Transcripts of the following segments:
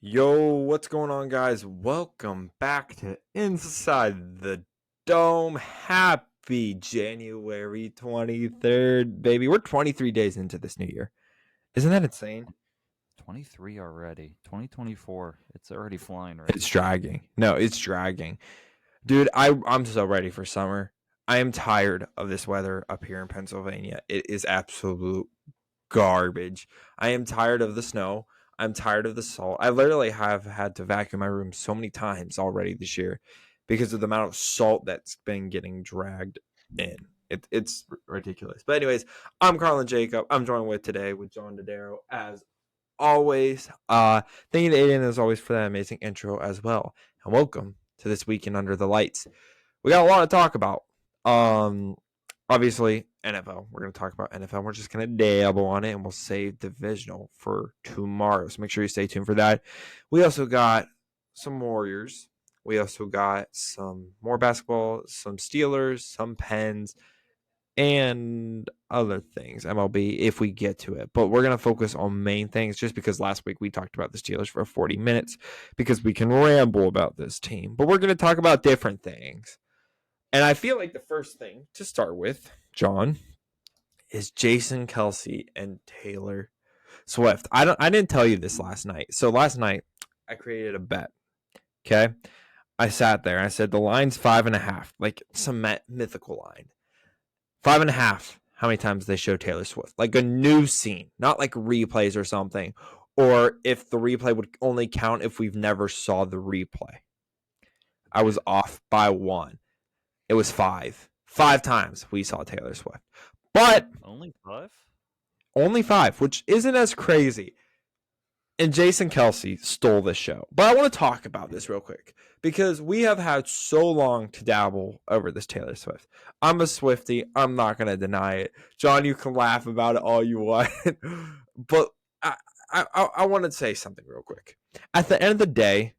Yo, what's going on, guys? Welcome back to Inside the Dome. Happy January 23rd, baby. We're 23 days into this new year. Isn't that insane? 23 already. 2024. It's already flying right It's now. dragging. No, it's dragging. Dude, I'm so ready for summer. I am tired of this weather up here in Pennsylvania. It is absolute garbage. I am tired of the snow. I'm tired of the salt. I literally have had to vacuum my room so many times already this year because of the amount of salt that's been getting dragged in. It's ridiculous. But anyways, I'm Carlin Jacob. I'm joined with today with John Dodaro as always. Thank you to Aiden as always for that amazing intro as well. And welcome to this weekend under the lights. We got a lot to talk about. Obviously, NFL. We're going to talk about NFL. We're just going to dabble on it, and we'll save divisional for tomorrow. So make sure you stay tuned for that. We also got some Warriors. We also got some more basketball, some Steelers, some Pens, and other things, MLB, if we get to it. But we're going to focus on main things just because last week we talked about the Steelers for 40 minutes because we can ramble about this team. But we're going to talk about different things. And I feel like the first thing to start with, John, is Jason Kelce and Taylor Swift. I didn't tell you this last night. So last night I created a bet. Okay. I sat there and I said the line's 5.5, like some mythical line. 5.5. How many times they show Taylor Swift? Like a new scene, not like replays or something. Or if the replay would only count if we've never saw the replay. I was off by 1. It was 5. 5 times we saw Taylor Swift. But Only 5? only 5, which isn't as crazy. And Jason Kelce stole this show. But I want to talk about this real quick because we have had so long to dabble over this Taylor Swift. I'm a Swiftie. I'm not going to deny it. John, you can laugh about it all you want. But I want to say something real quick. At the end of the day,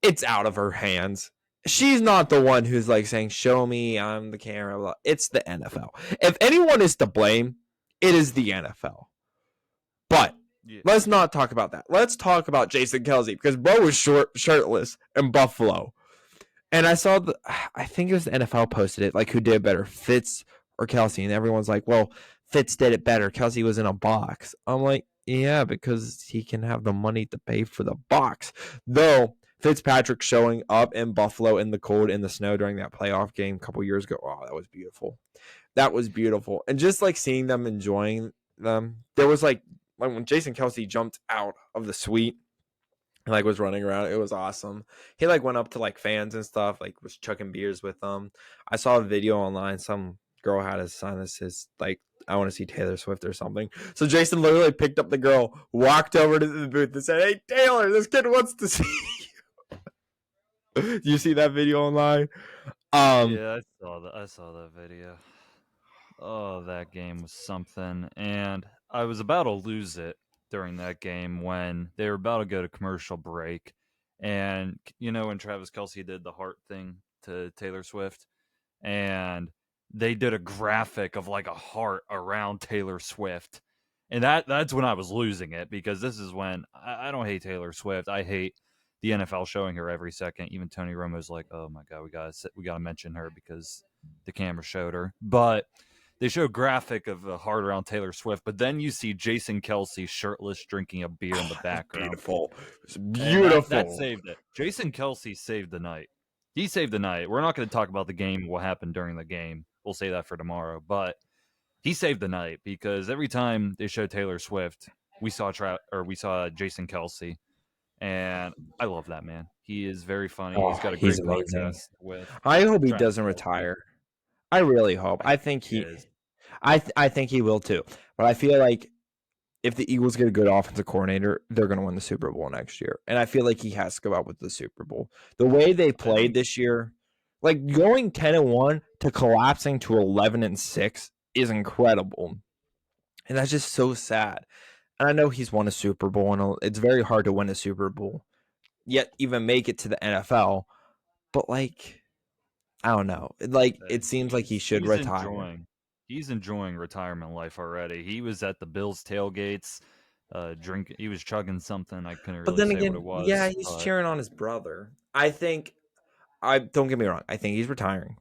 it's out of her hands. She's not the one who's like saying, show me, I'm the camera. It's the NFL. If anyone is to blame, it is the NFL. But let's not talk about that. Let's talk about Jason Kelce because bro was shirtless in Buffalo. And I saw, I think it was the NFL posted it, like who did better, Fitz or Kelce. And everyone's like, well, Fitz did it better. Kelce was in a box. I'm like, yeah, because he can have the money to pay for the box. Though, Fitzpatrick showing up in Buffalo in the cold, in the snow during that playoff game a couple years ago. Oh, that was beautiful. That was beautiful. And just like seeing them enjoying them, there was like when Jason Kelce jumped out of the suite and like was running around, it was awesome. He like went up to like fans and stuff, like was chucking beers with them. I saw a video online. Some girl had a sign that says like, I want to see Taylor Swift or something. So Jason literally picked up the girl, walked over to the booth and said, hey, Taylor, this kid wants to see you. Do you see that video online? Yeah, I saw that video. Oh, that game was something. And I was about to lose it during that game when they were about to go to commercial break. And, when Travis Kelce did the heart thing to Taylor Swift, and they did a graphic of like a heart around Taylor Swift. And that's when I was losing it because this is when I don't hate Taylor Swift. I hate the NFL showing her every second. Even Tony Romo's like, "Oh my god, we got to mention her because the camera showed her." But they show a graphic of a heart around Taylor Swift, but then you see Jason Kelce shirtless drinking a beer in the background. Beautiful. It's beautiful. beautiful. That saved it. Jason Kelce saved the night. He saved the night. We're not going to talk about the game, what happened during the game. We'll say that for tomorrow. But he saved the night because every time they show Taylor Swift, we saw Jason Kelce, and I love that man. He is very funny. Oh, he's got a he's great amazing. podcast with. I hope he Travis doesn't Kelce. retire. I really hope. I think he is. I think he will too. But I feel like if the Eagles get a good offensive coordinator, they're going to win the Super Bowl next year. And I feel like he has to go out with the Super Bowl. The way they played this year, like going 10-1 to collapsing to 11-6 is incredible. And that's just so sad. And I know he's won a Super Bowl, and it's very hard to win a Super Bowl, yet even make it to the NFL. But like, I don't know. Like, it seems like he should retire. He's enjoying retirement life already. He was at the Bills tailgates drink. He was chugging something. I couldn't But really then say what again, it yeah, was, he's but cheering on his brother. I don't get me wrong. I think he's retiring.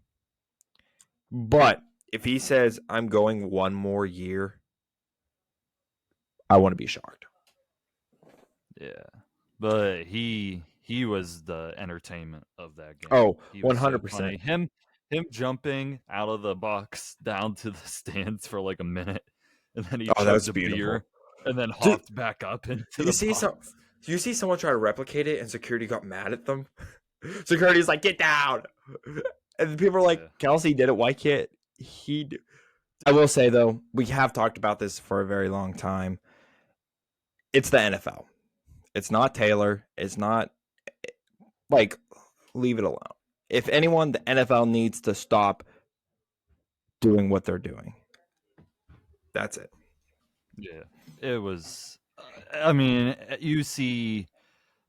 But if he says I'm going one more year, I want to be shocked. yeah. But he was the entertainment of that game. Oh, He was so 100%. funny. Him jumping out of the box down to the stands for like a minute, and then he Oh, that chugged was a beautiful. beer, and then Dude, hopped back up into you the see box. some you see someone try to replicate it and security got mad at them? Security's like, "Get down." And people are like, Yeah. "Kelce did it. Why can't he do?" I will say though, we have talked about this for a very long time. It's the NFL. It's not Taylor. It's not like leave it alone. If anyone, the NFL needs to stop doing what they're doing. That's it. Yeah. It was. I mean, you see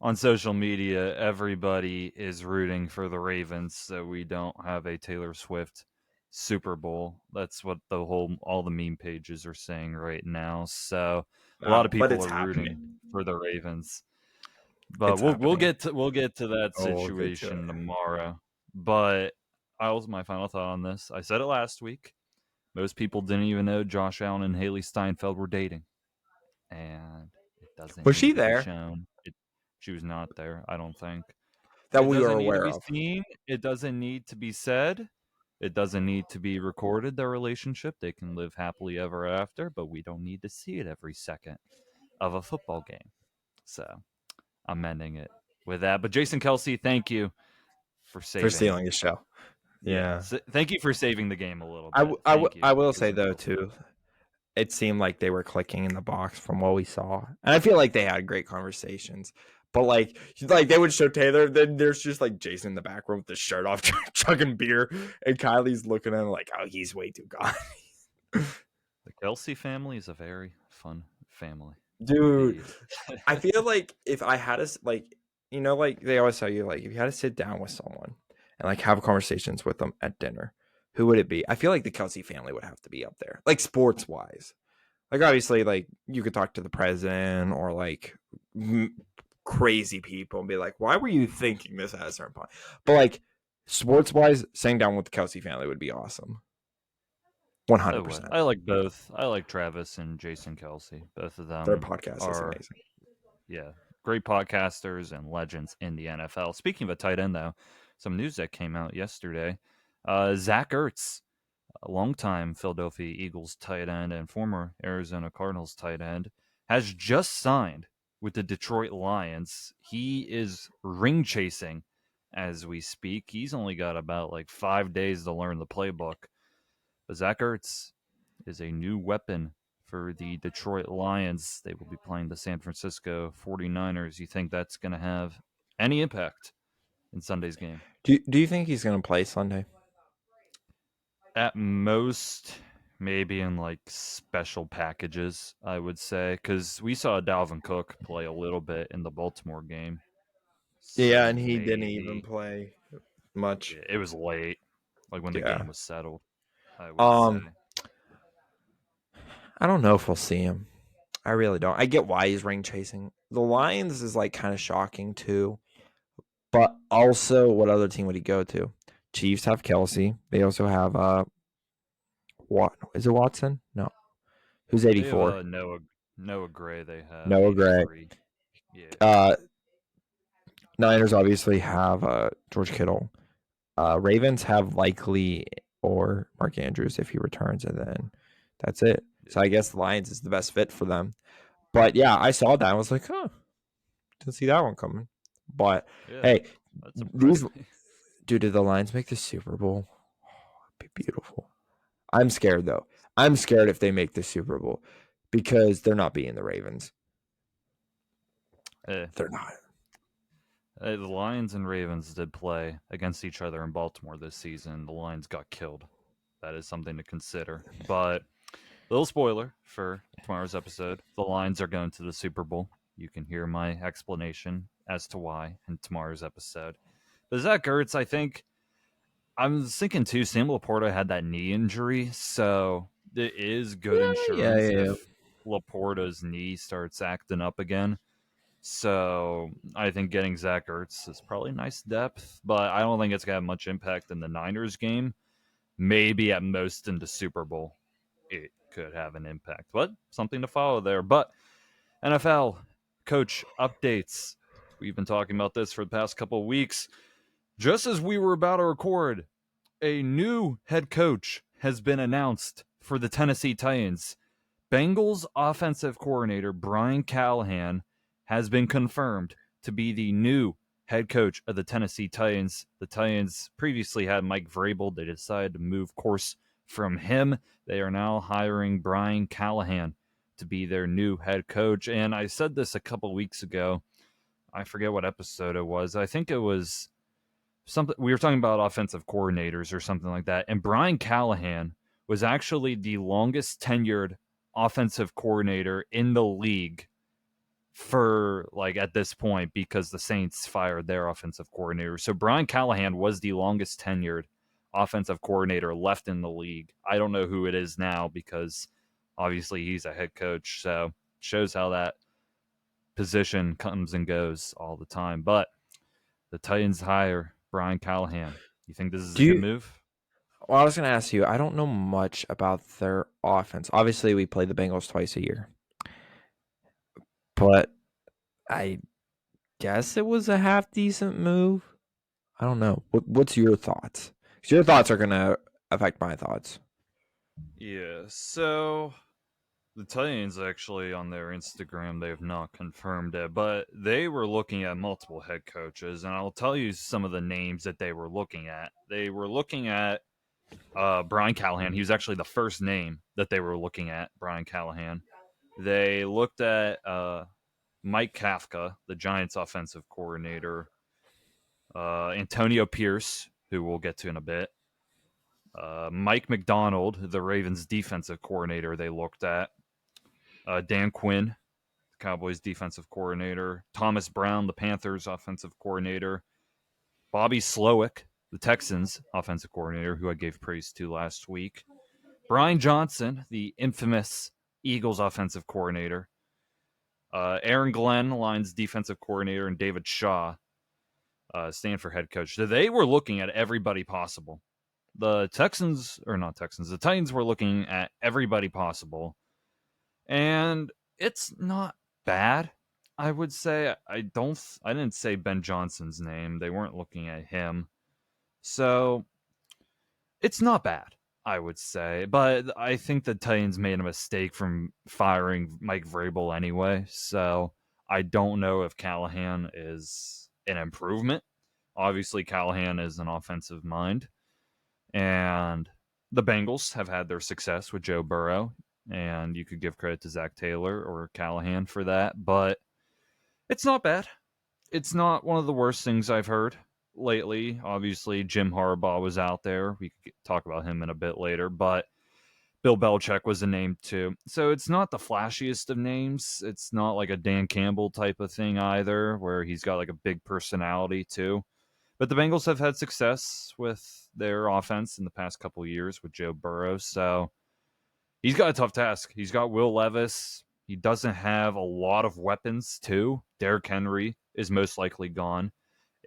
on social media, everybody is rooting for the Ravens, so we don't have a Taylor Swift Super Bowl. That's what all the meme pages are saying right now. So a lot of But people it's are rooting happening. for the Ravens. But It's happening. we'll get to that Oh, we'll get to it. situation tomorrow. But my final thought on this. I said it last week. Most people didn't even know Josh Allen and Haley Steinfeld were dating, and it doesn't Was she need to be there shown. She was not there, I don't think. that It we are doesn't need to aware be of? seen. It doesn't need to be said. It doesn't need to be recorded, their relationship. They can live happily ever after, but we don't need to see it every second of a football game. So I'm ending it with that. But Jason Kelce, thank you for For saving. stealing his show. Yeah. Yeah. Thank you for saving the game a little bit. Thank you. I will say Jason though Kelce. too, it seemed like they were clicking in the box from what we saw, and I feel like they had great conversations. But like they would show Taylor, then there's just like Jason in the back room with the shirt off, chugging beer, and Kylie's looking at him like, "Oh, he's way too gone." The Kelsey family is a very fun family. Dude, Indeed. I feel like if I had to like they always tell you, like if you had to sit down with someone and like have conversations with them at dinner, who would it be? I feel like the Kelsey family would have to be up there, like sports wise. Like obviously, like you could talk to the president or like crazy people and be like, "Why were you thinking this at a certain point?" But like sports wise, sitting down with the Kelsey family would be awesome. I would. 100%. I like both. I like Travis and Jason Kelsey. Both of Their them podcast is are, amazing. yeah, great podcasters and legends in the NFL. Speaking of a tight end, though, some news that came out yesterday. Zach Ertz, a longtime Philadelphia Eagles tight end and former Arizona Cardinals tight end, has just signed with the Detroit Lions. He is ring chasing as we speak. He's only got about like 5 days to learn the playbook. But Zach Ertz is a new weapon for the Detroit Lions. They will be playing the San Francisco 49ers. You think that's going to have any impact in Sunday's game? Do you think he's gonna play Sunday? At most, maybe in like special packages, I would say, because we saw Dalvin Cook play a little bit in the Baltimore game. Yeah, So and he didn't even maybe play much. it was late, like when the Yeah. game was settled, I would say. I don't know if we'll see him. I really don't. I get why he's ring chasing. The Lions is like kind of shocking too. But also, what other team would he go to? Chiefs have Kelce. They also have what is it Watson? No. Who's They have 84? Noah Gray. They have Noah Gray. 83. Yeah. Uh Niners obviously have George Kittle. Ravens have Likely or Mark Andrews if he returns, and then that's it. So I guess the Lions is the best fit for them. But yeah, I saw that. I was like, huh, didn't see that one coming. But Yeah, hey, that these surprised me. dude, did the Lions make the Super Bowl? Oh, it'd be beautiful. I'm scared though. I'm scared if they make the Super Bowl because they're not beating the Ravens. Eh, They're not. the Lions and Ravens did play against each other in Baltimore this season. The Lions got killed. That is something to consider. But little spoiler for tomorrow's episode: the Lions are going to the Super Bowl. You can hear my explanation as to why in tomorrow's episode. But Zach Ertz, I think I was thinking too. Sam Laporta had that knee injury, so it is good Yeah, insurance yeah, yeah. Laporta's knee starts acting up again. So I think getting Zach Ertz is probably nice depth, but I don't think it's going to have much impact in the Niners game. Maybe at most in the Super Bowl, it could have an impact, but something to follow there. But NFL coach updates. We've been talking about this for the past couple of weeks. Just as we were about to record, a new head coach has been announced for the Tennessee Titans. Bengals offensive coordinator Brian Callahan has been confirmed to be the new head coach of the Tennessee Titans. The Titans previously had Mike Vrabel. They decided to move course from him. They are now hiring Brian Callahan to be their new head coach. And I said this a couple weeks ago. I forget what episode it was. I think it was something we were talking about offensive coordinators or something like that. And Brian Callahan was actually the longest tenured offensive coordinator in the league for like at this point because the Saints fired their offensive coordinator. So Brian Callahan was the longest tenured offensive coordinator left in the league. I don't know who it is now because obviously he's a head coach. So it shows how that position comes and goes all the time. But the Titans hire Brian Callahan. You think this is a good move? Well, I was going to ask you, I don't know much about their offense. Obviously, we play the Bengals twice a year. But I guess it was a half decent move. I don't know. What's your thoughts? 'Cause your thoughts are going to affect my thoughts. Yeah, so the Titans actually on their Instagram, they have not confirmed it, but they were looking at multiple head coaches, and I'll tell you some of the names that they were looking at. They were looking at Brian Callahan. He was actually the first name that they were looking at, Brian Callahan. They looked at Mike Kafka, the Giants offensive coordinator, Antonio Pierce, who we'll get to in a bit, Mike McDonald, the Ravens defensive coordinator they looked at, Dan Quinn, the Cowboys defensive coordinator, Thomas Brown, the Panthers offensive coordinator, Bobby Slowick, the Texans offensive coordinator, who I gave praise to last week, Brian Johnson, the infamous Eagles offensive coordinator, Aaron Glenn, Lions defensive coordinator, and David Shaw, Stanford head coach. So they were looking at everybody possible. The Titans were looking at everybody possible. And it's not bad, I would say. I didn't say Ben Johnson's name. They weren't looking at him. So it's not bad, I would say. But I think the Titans made a mistake from firing Mike Vrabel anyway. So I don't know if Callahan is an improvement. Obviously, Callahan is an offensive mind. And the Bengals have had their success with Joe Burrow, and you could give credit to Zach Taylor or Callahan for that, but it's not bad. It's not one of the worst things I've heard lately. Obviously, Jim Harbaugh was out there. We could talk about him in a bit later, but Bill Belichick was a name too. So it's not the flashiest of names. It's not like a Dan Campbell type of thing either, where he's got like a big personality too. But the Bengals have had success with their offense in the past couple of years with Joe Burrow. So he's got a tough task. He's got Will Levis. He doesn't have a lot of weapons, too. Derrick Henry is most likely gone.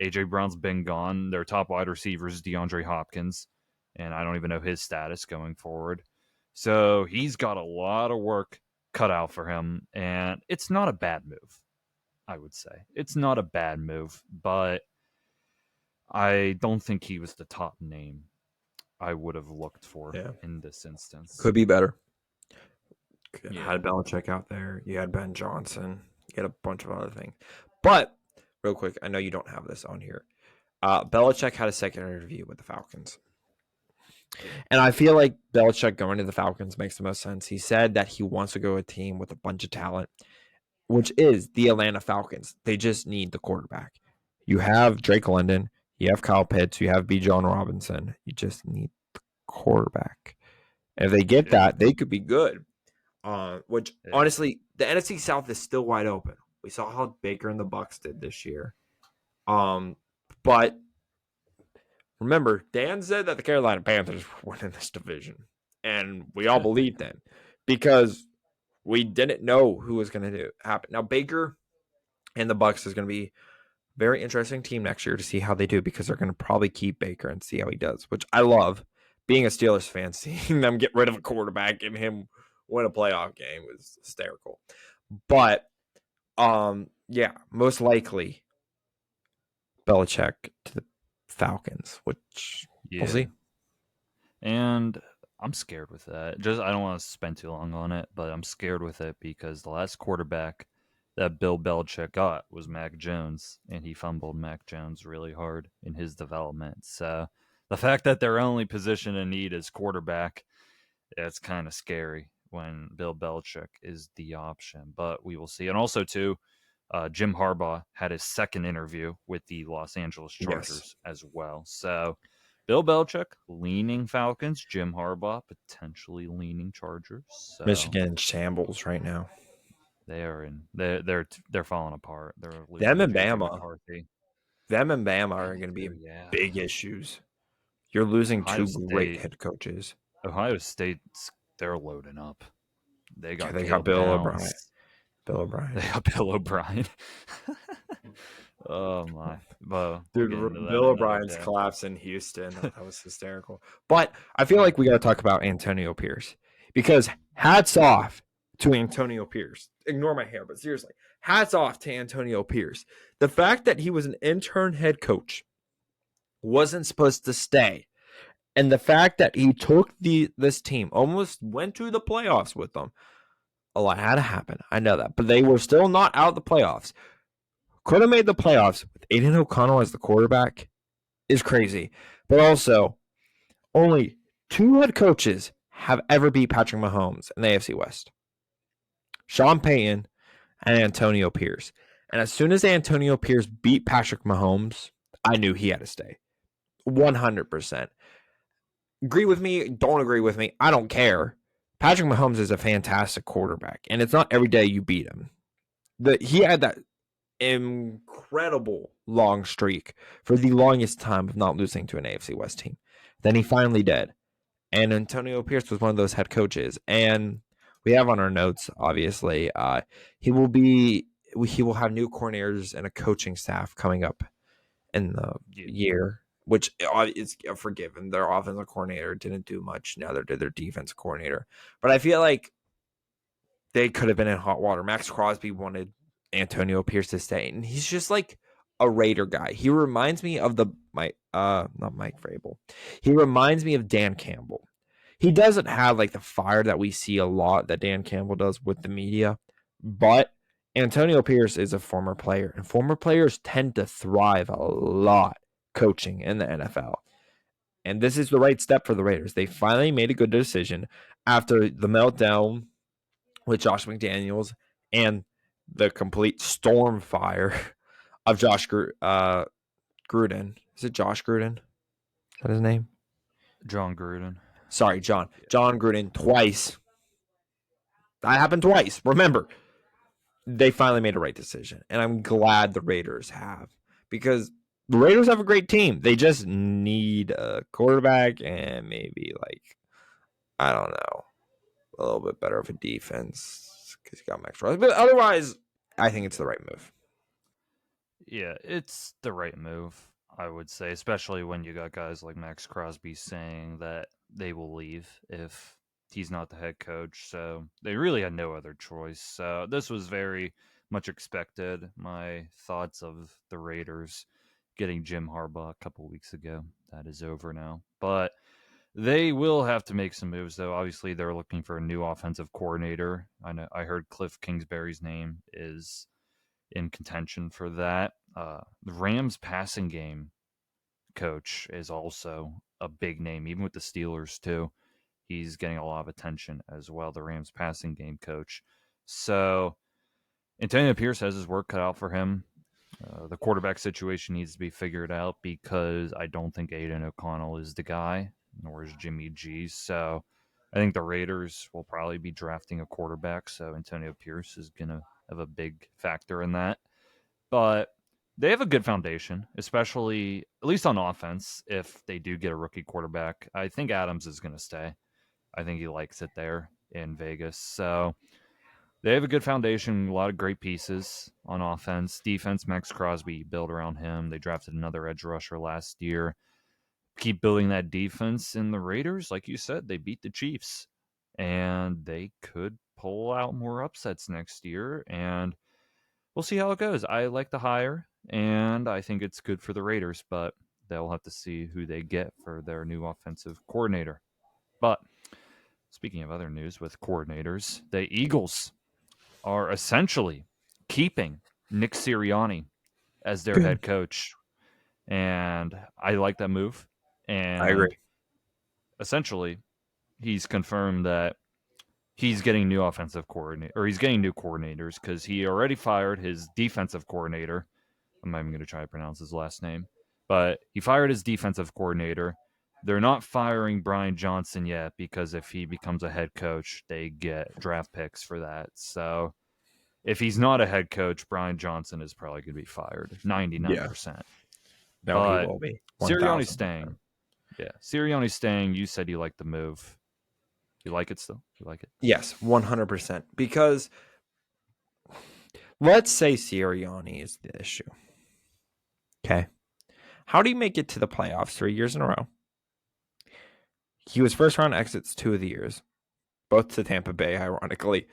A.J. Brown's been gone. Their top wide receiver is DeAndre Hopkins, and I don't even know his status going forward. So he's got a lot of work cut out for him, and it's not a bad move, I would say. It's not a bad move, but I don't think he was the top name I would have looked for in this instance. Could be better. You had Belichick out there. You had Ben Johnson. You had a bunch of other things. But, real quick, I know you don't have this on here. Belichick had a second interview with the Falcons. And I feel like Belichick going to the Falcons makes the most sense. He said that he wants to go to a team with a bunch of talent, which is the Atlanta Falcons. They just need the quarterback. You have Drake London. You have Kyle Pitts. You have B. John Robinson. You just need the quarterback. And if they get that, they could be good. Honestly, the NFC South is still wide open. We saw how Baker and the Bucs did this year. But remember, Dan said that the Carolina Panthers were winning this division. And we all believed him. Because We didn't know who was going to happen. Now, Baker and the Bucs is going to be a very interesting team next year to see how they do because they're going to probably keep Baker and see how he does, which I love. Being a Steelers fan, seeing them get rid of a quarterback and him win a playoff game was hysterical. But, yeah, most likely Belichick to the Falcons, which we'll see. And I'm scared with that. I don't want to spend too long on it, but I'm scared with it because the last quarterback that Bill Belichick got was Mac Jones, and he fumbled Mac Jones really hard in his development. So the fact that their only position in need is quarterback, it's kind of scary when Bill Belichick is the option. But we will see. And also, too, Jim Harbaugh had his second interview with the Los Angeles Chargers as well. So Bill Belichick leaning Falcons, Jim Harbaugh potentially leaning Chargers. So Michigan in shambles right now. They're falling apart. They're losing Them and JJ Bama. McCarthy. Them and Bama are going to be big issues. You're losing two great head coaches. Ohio State, they're loading up. They got Bill O'Brien. Bill O'Brien. They got Bill O'Brien. Oh my, well, dude, Bill O'Brien's collapse in Houston. That was hysterical. But I feel like we got to talk about Antonio Pierce because hats off to Antonio Pierce. Ignore my hair, but seriously, hats off to Antonio Pierce. The fact that he was an intern head coach, wasn't supposed to stay, and the fact that he took this team, almost went to the playoffs with them. A lot had to happen. I know that, but they were still not out of the playoffs. Could have made the playoffs with Aiden O'Connell as the quarterback is crazy. But also, only 2 head coaches have ever beat Patrick Mahomes in the AFC West. Sean Payton and Antonio Pierce. And as soon as Antonio Pierce beat Patrick Mahomes, I knew he had to stay. 100%. Agree with me, don't agree with me, I don't care. Patrick Mahomes is a fantastic quarterback, and it's not every day you beat him. He had that incredible long streak for the longest time of not losing to an AFC West team. Then he finally did. And Antonio Pierce was one of those head coaches. And we have on our notes, obviously, he will have new coordinators and a coaching staff coming up in the year, which is forgiven. Their offensive coordinator didn't do much. Neither did their defense coordinator. But I feel like they could have been in hot water. Max Crosby wanted Antonio Pierce to stay, and he's just like a Raider guy. He reminds me of not Mike Vrabel. He reminds me of Dan Campbell. He doesn't have like the fire that we see a lot that Dan Campbell does with the media, but Antonio Pierce is a former player, and former players tend to thrive a lot coaching in the NFL. And this is the right step for the Raiders. They finally made a good decision after the meltdown with Josh McDaniels and the complete storm fire of Josh Gruden. Is it Josh Gruden? Is that his name? John Gruden. Sorry, John. John Gruden twice. That happened twice. Remember, they finally made a right decision. And I'm glad the Raiders have. Because the Raiders have a great team. They just need a quarterback and maybe I don't know, a little bit better of a defense because you got Max Crosby. But otherwise, I think it's the right move. Yeah, it's the right move, I would say, especially when you got guys like Max Crosby saying that they will leave if he's not the head coach. So they really had no other choice. So this was very much expected. My thoughts of the Raiders getting Jim Harbaugh a couple weeks ago, that is over now. But they will have to make some moves, though. Obviously, they're looking for a new offensive coordinator. I heard Cliff Kingsbury's name is in contention for that. The Rams passing game coach is also a big name, even with the Steelers too. He's getting a lot of attention as well, the Rams passing game coach. So Antonio Pierce has his work cut out for him. The quarterback situation needs to be figured out because I don't think Aiden O'Connell is the guy, nor is Jimmy G. So I think the Raiders will probably be drafting a quarterback. So Antonio Pierce is going to have a big factor in that. But they have a good foundation, especially at least on offense. If they do get a rookie quarterback, I think Adams is going to stay. I think he likes it there in Vegas. So They have a good foundation, a lot of great pieces on offense. Defense, Max Crosby, build around him. They drafted another edge rusher last year. Keep building that defense. And the Raiders, like you said, they beat the Chiefs. And they could pull out more upsets next year. And we'll see how it goes. I like the hire, and I think it's good for the Raiders, but they'll have to see who they get for their new offensive coordinator. But speaking of other news with coordinators, the Eagles are essentially keeping Nick Sirianni as their Good. head coach. And I like that move. I agree. And essentially, he's confirmed that he's getting new offensive coordinator, or he's getting new coordinators because he already fired his defensive coordinator. I'm not even going to try to pronounce his last name, but he fired his defensive coordinator. They're not firing Brian Johnson yet because if he becomes a head coach, they get draft picks for that. So if he's not a head coach, Brian Johnson is probably going to be fired 99%. No, he But will be. Sirianni's 1,000%. staying. Yeah, Sirianni's staying. You said you like the move. You like it still? You like it? Yes, 100%. Because let's say Sirianni is the issue. Okay. How do you make it to the playoffs 3 years in a row? He was first round exits 2 of the years, both to Tampa Bay, ironically.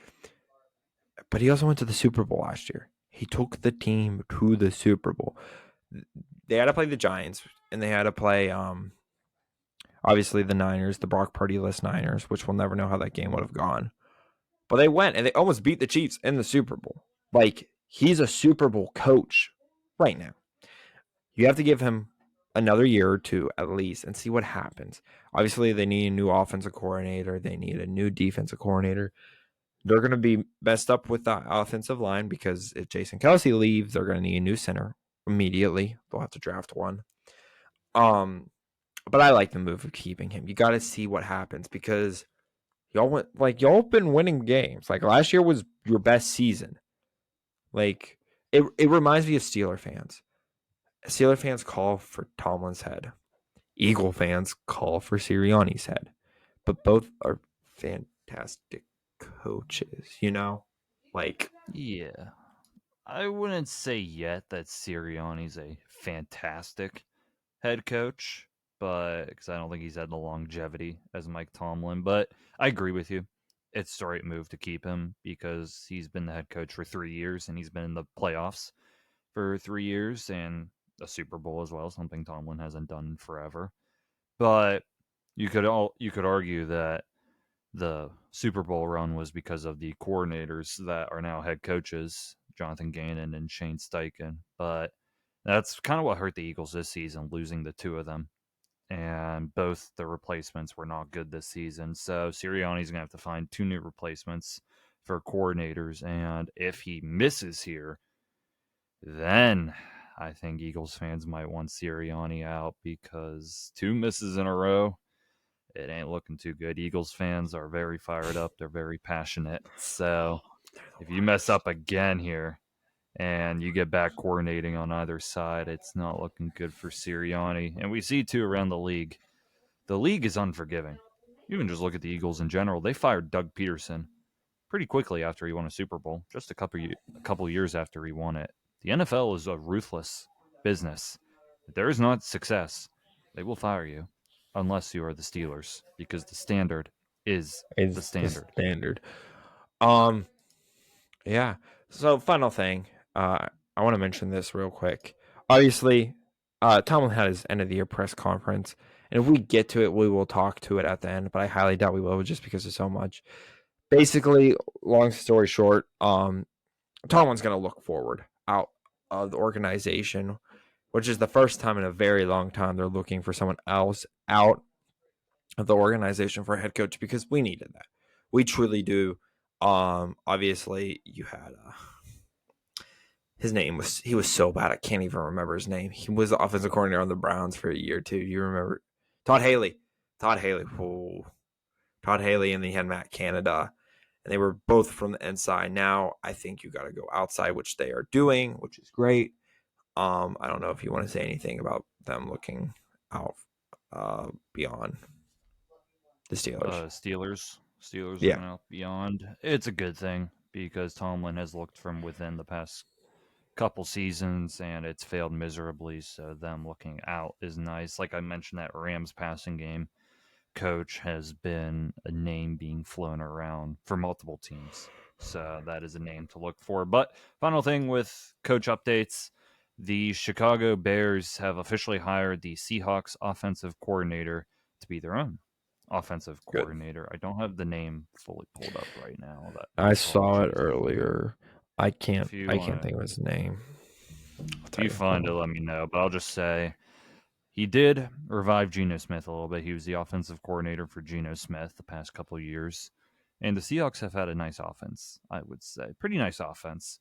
But he also went to the Super Bowl last year. He took the team to the Super Bowl. They had to play the Giants, and they had to play, obviously, the Niners, the Brock Purdy-less Niners, which we'll never know how that game would have gone. But they went, and they almost beat the Chiefs in the Super Bowl. Like, he's a Super Bowl coach right now. You have to give him another year or two at least and see what happens. Obviously, they need a new offensive coordinator. They need a new defensive coordinator. They're going to be messed up with the offensive line because if Jason Kelce leaves, they're going to need a new center immediately. They'll have to draft one. But I like the move of keeping him. You got to see what happens because y'all been winning games. Like last year was your best season. Like it reminds me of Steeler fans. Steeler fans call for Tomlin's head. Eagle fans call for Sirianni's head. But both are fantastic coaches, you know? Like, Yeah. I wouldn't say yet that Sirianni's a fantastic head coach, but because I don't think he's had the longevity as Mike Tomlin. But I agree with you. It's the right move to keep him because he's been the head coach for 3 years and he's been in the playoffs for 3 years and a Super Bowl as well, something Tomlin hasn't done in forever. But you could argue that the Super Bowl run was because of the coordinators that are now head coaches, Jonathan Gannon and Shane Steichen. But that's kind of what hurt the Eagles this season, losing the two of them. And both the replacements were not good this season. So Sirianni's going to have to find two new replacements for coordinators. And if he misses here, then I think Eagles fans might want Sirianni out because two misses in a row, it ain't looking too good. Eagles fans are very fired up. They're very passionate. So if you mess up again here and you get back coordinating on either side, it's not looking good for Sirianni. And we see too around the league. The league is unforgiving. You can just look at the Eagles in general. They fired Doug Peterson pretty quickly after he won a Super Bowl, just a couple years after he won it. The NFL is a ruthless business. If there is not success, they will fire you unless you are the Steelers because the standard is the it's the standard. standard. Yeah. So, final thing. I want to mention this real quick. Obviously, Tomlin had his end of the year press conference, and if we get to it, we will talk to it at the end. But I highly doubt we will, just because there's so much. Basically, long story short, Tomlin's going to look forward out of the organization, which is the first time in a very long time they're looking for someone else out of the organization for a head coach because we needed that. We truly do. Obviously, you had his name was he was so bad I can't even remember his name. He was the offensive coordinator on the Browns for a year too. You remember Todd Haley? Todd Haley. Whoa. Todd Haley, and then he had Matt Canada, and they were both from the inside. Now I think you got to go outside, which they are doing, which is great. I don't know if you want to say anything about them looking out beyond the Steelers. Steelers Yeah. looking out beyond. It's a good thing. because Tomlin has looked from within the past couple seasons and it's failed miserably. So them looking out is nice. Like I mentioned, that Rams passing game coach has been a name being flown around for multiple teams. So that is a name to look for. But final thing with coach updates, the Chicago Bears have officially hired the Seahawks offensive coordinator to be their own offensive Good. coordinator. I don't have the name fully pulled up right now. That my I saw it apologies. earlier. I can't. If you I want can't to, think of his name. I'll if tell you you. Hold find it, on. let me know. But I'll just say he did revive Geno Smith a little bit. He was the offensive coordinator for Geno Smith the past couple of years. And the Seahawks have had a nice offense, I would say. Pretty nice offense.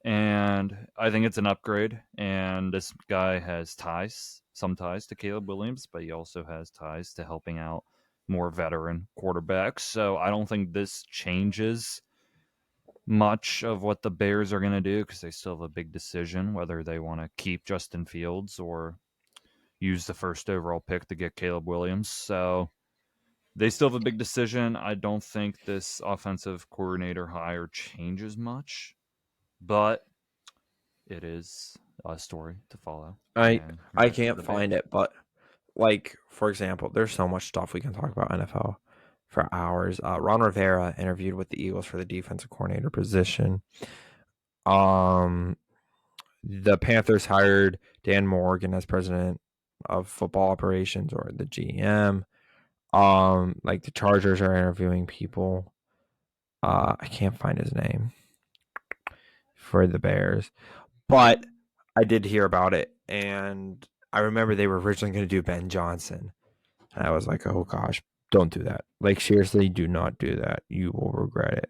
And I think it's an upgrade. And this guy has ties, some ties to Caleb Williams, but he also has ties to helping out more veteran quarterbacks. So I don't think this changes much of what the Bears are going to do because they still have a big decision whether they want to keep Justin Fields or use the first overall pick to get Caleb Williams. So they still have a big decision. I don't think this offensive coordinator hire changes much, but it is a story to follow. I And I congrats to can't the find Bears. it, but like for example, there's so much stuff we can talk about NFL for hours. Ron Rivera interviewed with the Eagles for the defensive coordinator position. Um, the Panthers hired Dan Morgan as president of football operations or the GM. Like the Chargers are interviewing people. I can't find his name for the Bears, but I did hear about it, and I remember they were originally going to do Ben Johnson. And I was like, oh gosh, don't do that. Like seriously, do not do that. You will regret it.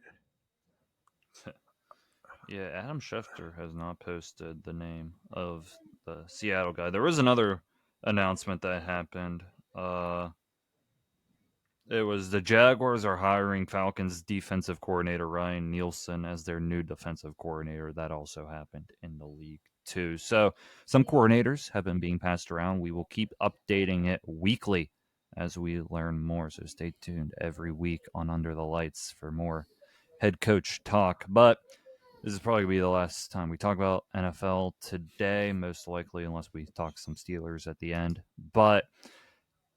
Yeah, Adam Schefter has not posted the name of the Seattle guy. There was another announcement that happened. It was the Jaguars are hiring Falcons defensive coordinator Ryan Nielsen as their new defensive coordinator. That also happened in the league too. So some coordinators have been being passed around. We will keep updating it weekly as we learn more. So stay tuned every week on Under the Lights for more head coach talk. But this is probably going to be the last time we talk about NFL today, most likely, unless we talk some Steelers at the end. But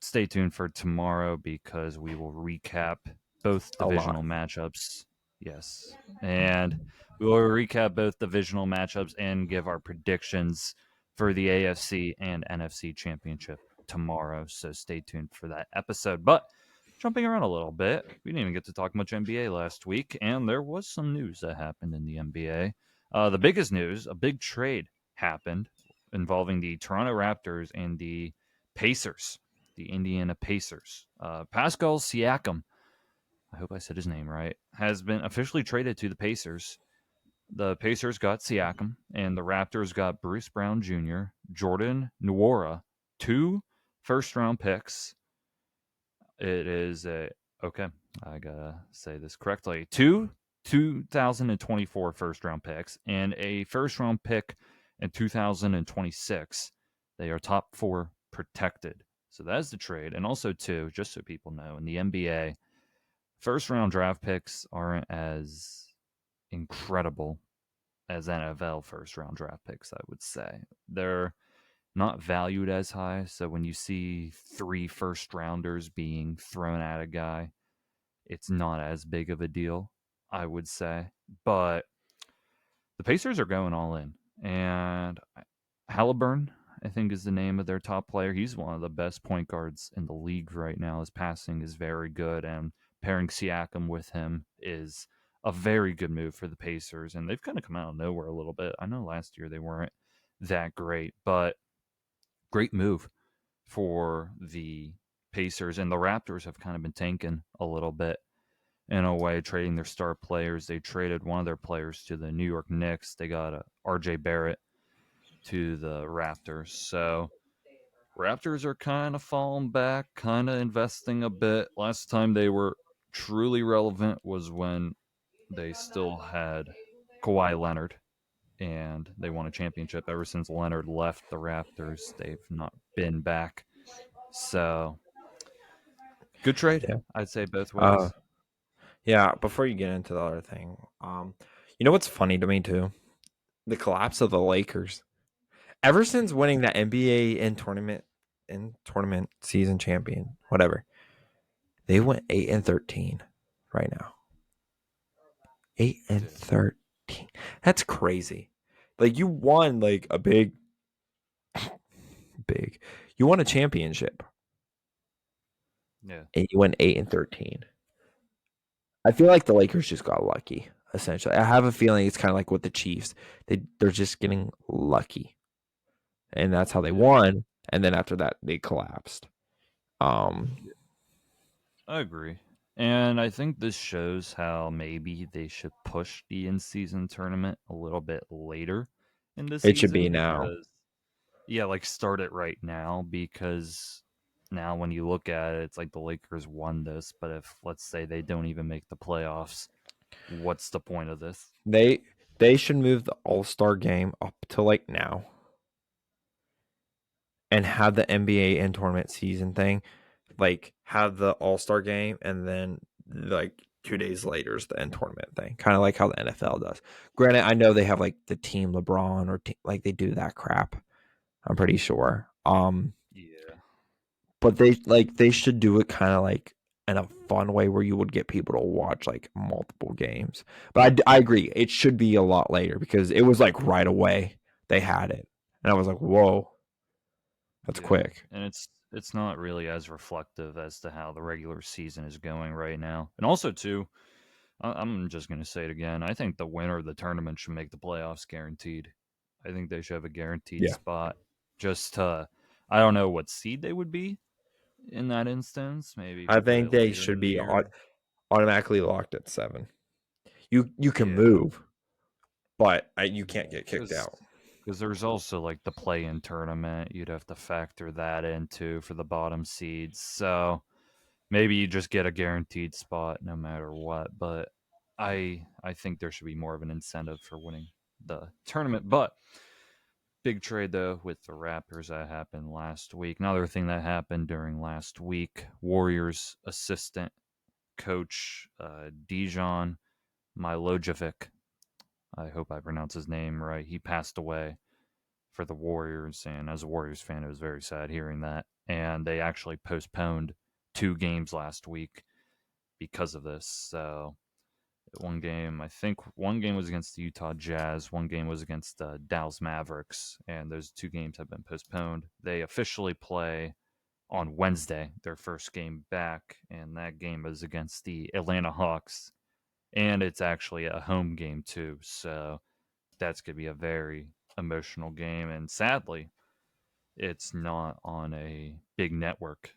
stay tuned for tomorrow because we will recap both A lot. divisional matchups. Yes. And we will recap both divisional matchups and give our predictions for the AFC and NFC championship tomorrow. So stay tuned for that episode. But jumping around a little bit, we didn't even get to talk much NBA last week, and there was some news that happened in the NBA. The biggest news, a big trade happened involving the Toronto Raptors and the Pacers, the Indiana Pacers. Pascal Siakam, I hope I said his name right, has been officially traded to the Pacers. The Pacers got Siakam, and the Raptors got Bruce Brown Jr., Jordan Nwora, two first-round picks. It is a okay. I gotta say this correctly. Two 2024 first-round picks and a first-round pick in 2026. They are top four protected. So that's the trade. And also, too, just so people know, in the NBA, first round draft picks aren't as incredible as NFL first round draft picks, I would say. They're not valued as high. So when you see three first rounders being thrown at a guy, it's not as big of a deal, I would say. But the Pacers are going all in. And Halliburton, I think, is the name of their top player. He's one of the best point guards in the league right now. His passing is very good, and pairing Siakam with him is a very good move for the Pacers. And they've kind of come out of nowhere a little bit. I know last year they weren't that great, but great move for the Pacers. And the Raptors have kind of been tanking a little bit in a way, trading their star players. They traded one of their players to the New York Knicks. They got RJ Barrett to the Raptors. So Raptors are kind of falling back, kind of investing a bit. Last time they were truly relevant was when they still had Kawhi Leonard and they won a championship. Ever since Leonard left the Raptors, they've not been back. So good trade, Yeah. I'd say both Uh, ways. Yeah, before you get into the other thing, you know what's funny to me too? The collapse of the Lakers. Ever since winning that NBA in tournament season champion, whatever, they went 8-13 right now. 8-13. That's crazy. Like you won like a big. You won a championship Yeah. and you went 8-13. I feel like the Lakers just got lucky. Essentially, I have a feeling it's kind of like with the Chiefs. They're just getting lucky, and that's how they Yeah. won. And then after that, they collapsed. Um, Yeah. I agree. And I think this shows how maybe they should push the in-season tournament a little bit later in the it should be season now. because yeah, like start it right now because now when you look at it, it's like the Lakers won this, but if let's say they don't even make the playoffs, what's the point of this? They they should move the All Star game up to like now and have the NBA in tournament season thing, like have the All Star game and then like 2 days later is the end tournament thing, kind of like how the NFL does. Granted, I know they have like the Team LeBron or like they do that crap. I'm pretty sure. Yeah. But they should do it kind of like in a fun way where you would get people to watch like multiple games. But I agree, it should be a lot later because it was like right away they had it, and I was like, whoa, that's Yeah. quick. And it's not really as reflective as to how the regular season is going right now. And also too, I'm just going to say it again. I think the winner of the tournament should make the playoffs guaranteed. I think they should have a guaranteed Yeah, spot. Just I don't know what seed they would be in that instance. Maybe if I you put think it they later should in the be year. automatically locked at 7. You can Yeah, move, but you can't yeah, get kicked out. because there's also like the play-in tournament. You'd have to factor that into for the bottom seeds. So maybe you just get a guaranteed spot no matter what. But I think there should be more of an incentive for winning the tournament. But big trade though with the Raptors that happened last week. Another thing that happened during last week: Warriors assistant coach Dijon Milojevic. I hope I pronounce his name right. He passed away for the Warriors, and as a Warriors fan, it was very sad hearing that. And they actually postponed 2 games last week because of this. So one game, I think one game was against the Utah Jazz, one game was against the Dallas Mavericks, and those 2 games have been postponed. They officially play on Wednesday, their first game back, and that game is against the Atlanta Hawks, and it's actually a home game too. So that's going to be a very emotional game, and sadly, it's not on a big network.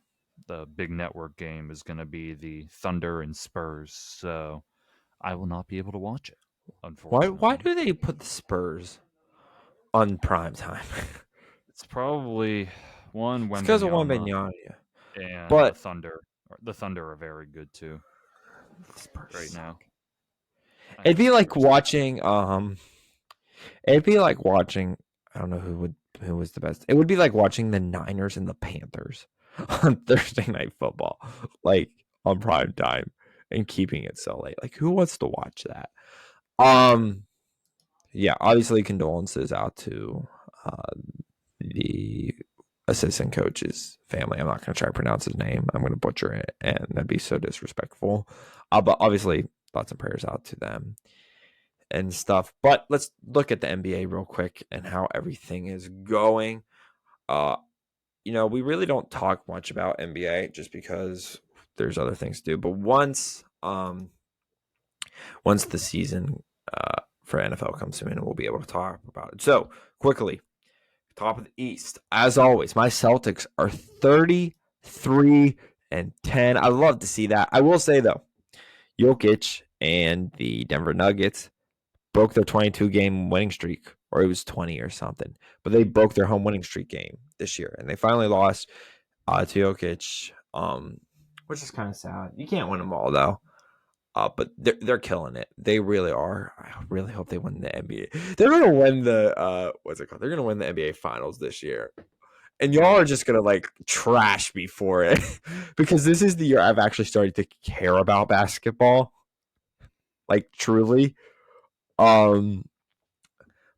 The big network game is going to be the Thunder and Spurs, so I will not be able to watch it, Why unfortunately. do they put the Spurs on prime time? It's probably one It's because of Wembenyama Wembanyama, and the but Thunder. The Thunder are very good too the Spurs right now. suck. I It'd know be the like Spurs suck. watching it'd be like watching I don't know who was the best. It would be like watching the Niners and the Panthers on Thursday night football, like on prime time and keeping it so late. Like who wants to watch that? Um yeah, obviously condolences out to uh the assistant coach's family. I'm not going to try to pronounce his name. I'm going to butcher it, and that'd be so disrespectful. But obviously, thoughts and prayers out to them and stuff. But let's look at the NBA real quick and how everything is going. Uh, we really don't talk much about NBA just because there's other things to do. But once the season for NFL comes to an end, we'll be able to talk about it. So quickly, top of the East. As always, my Celtics are 33-10. I love to see that. I will say though, Jokic and the Denver Nuggets broke their 22 game winning streak, or it was 20 or something. But they broke their home winning streak game this year, and they finally lost to Jokic, which is kind of sad. You can't win them all though. But they're killing it. They really are. I really hope they win the NBA. They're gonna win the what's it called? They're gonna win the NBA Finals this year, and y'all Yeah, are just gonna like trash me for it because this is the year I've actually started to care about basketball. like truly. But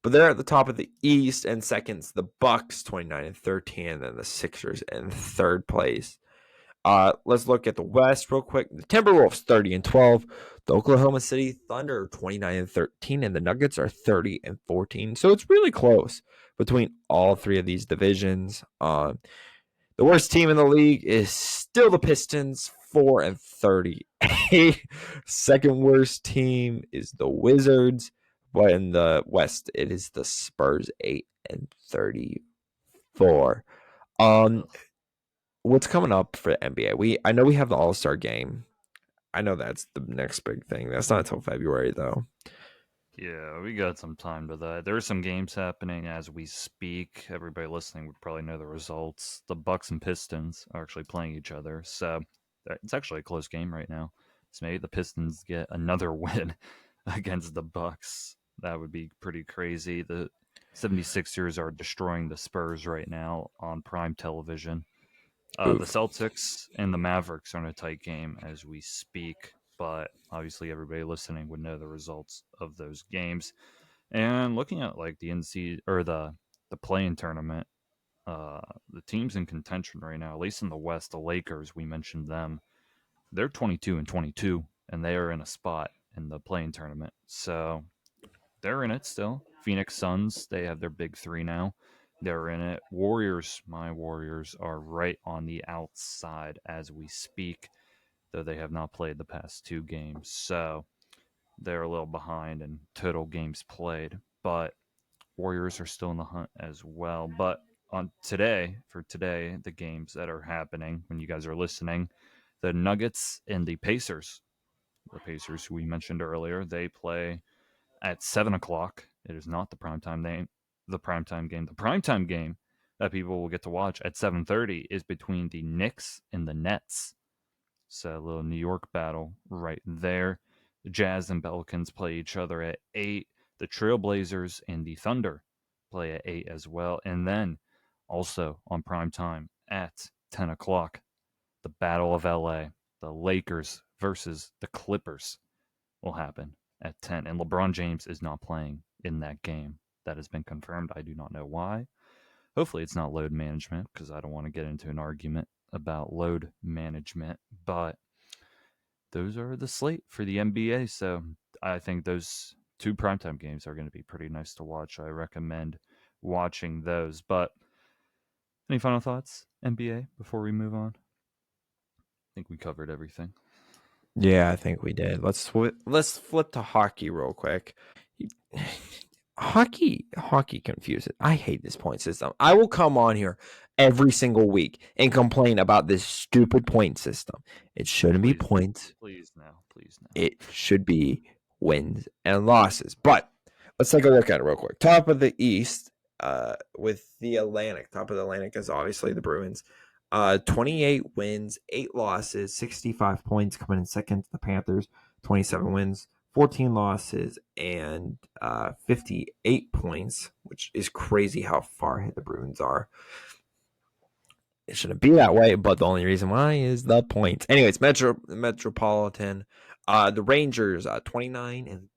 they're at the top of the East, and second's the Bucks, 29-13, and then the Sixers in third place. Let's look at the West real quick. The Timberwolves 30-12, the Oklahoma City Thunder 29-13, and the Nuggets are 30-14. So it's really close between all three of these divisions. The worst team in the league is still the Pistons, 4-38. Second worst team is the Wizards, but in the West it is the Spurs, 8-34. What's coming up for the NBA? I know we have the All-Star game. I know that's the next big thing. That's not until February though. Yeah, we got some time to that. There are some games happening as we speak. Everybody listening would probably know the results. The Bucks and Pistons are actually playing each other, so it's actually a close game right now. So maybe the Pistons get another win against the Bucks. That would be pretty crazy. The 76ers are destroying the Spurs right now on prime television. The Celtics and the Mavericks are in a tight game as we speak, but obviously everybody listening would know the results of those games. And looking at like the NC or the play-in tournament, the teams in contention right now, at least in the West, the Lakers, we mentioned them. They're 22-22, and they are in a spot in the play-in tournament. So they're in it still. Phoenix Suns, they have their big three now. They're in it. Warriors, my Warriors, are right on the outside as we speak, though they have not played the past two games. So they're a little behind in total games played. But Warriors are still in the hunt as well. But for today, the games that are happening when you guys are listening, the Nuggets and the Pacers. The Pacers, who we mentioned earlier, they play at 7 o'clock. It is not the primetime game. The primetime game. The primetime game that people will get to watch at 7:30 is between the Knicks and the Nets. So a little New York battle right there. The Jazz and Pelicans play each other at 8. The Trailblazers and the Thunder play at 8 as well. And then also on primetime at 10 o'clock, the Battle of LA, the Lakers versus the Clippers will happen at 10. And LeBron James is not playing in that game. That has been confirmed. I do not know why. Hopefully it's not load management because I don't want to get into an argument about load management. But those are the slate for the NBA. So I think those two primetime games are going to be pretty nice to watch. I recommend watching those. But any final thoughts, NBA, before we move on? I think we covered everything. Yeah, I think we did. Let's flip to hockey real quick. Hockey confuses. I hate this point system. I will come on here every single week and complain about this stupid point system. It shouldn't be points. Please no. It should be wins and losses. But let's take a look at it real quick. Top of the East, with the Atlantic. Top of the Atlantic is obviously the Bruins. 28 wins, 8 losses, 65 points. Coming in second, the Panthers, 27 wins, 14 losses, and 58 points, which is crazy how far ahead the Bruins are. It shouldn't be that way, but the only reason why is the points. Anyways, Metropolitan, the Rangers, 29 and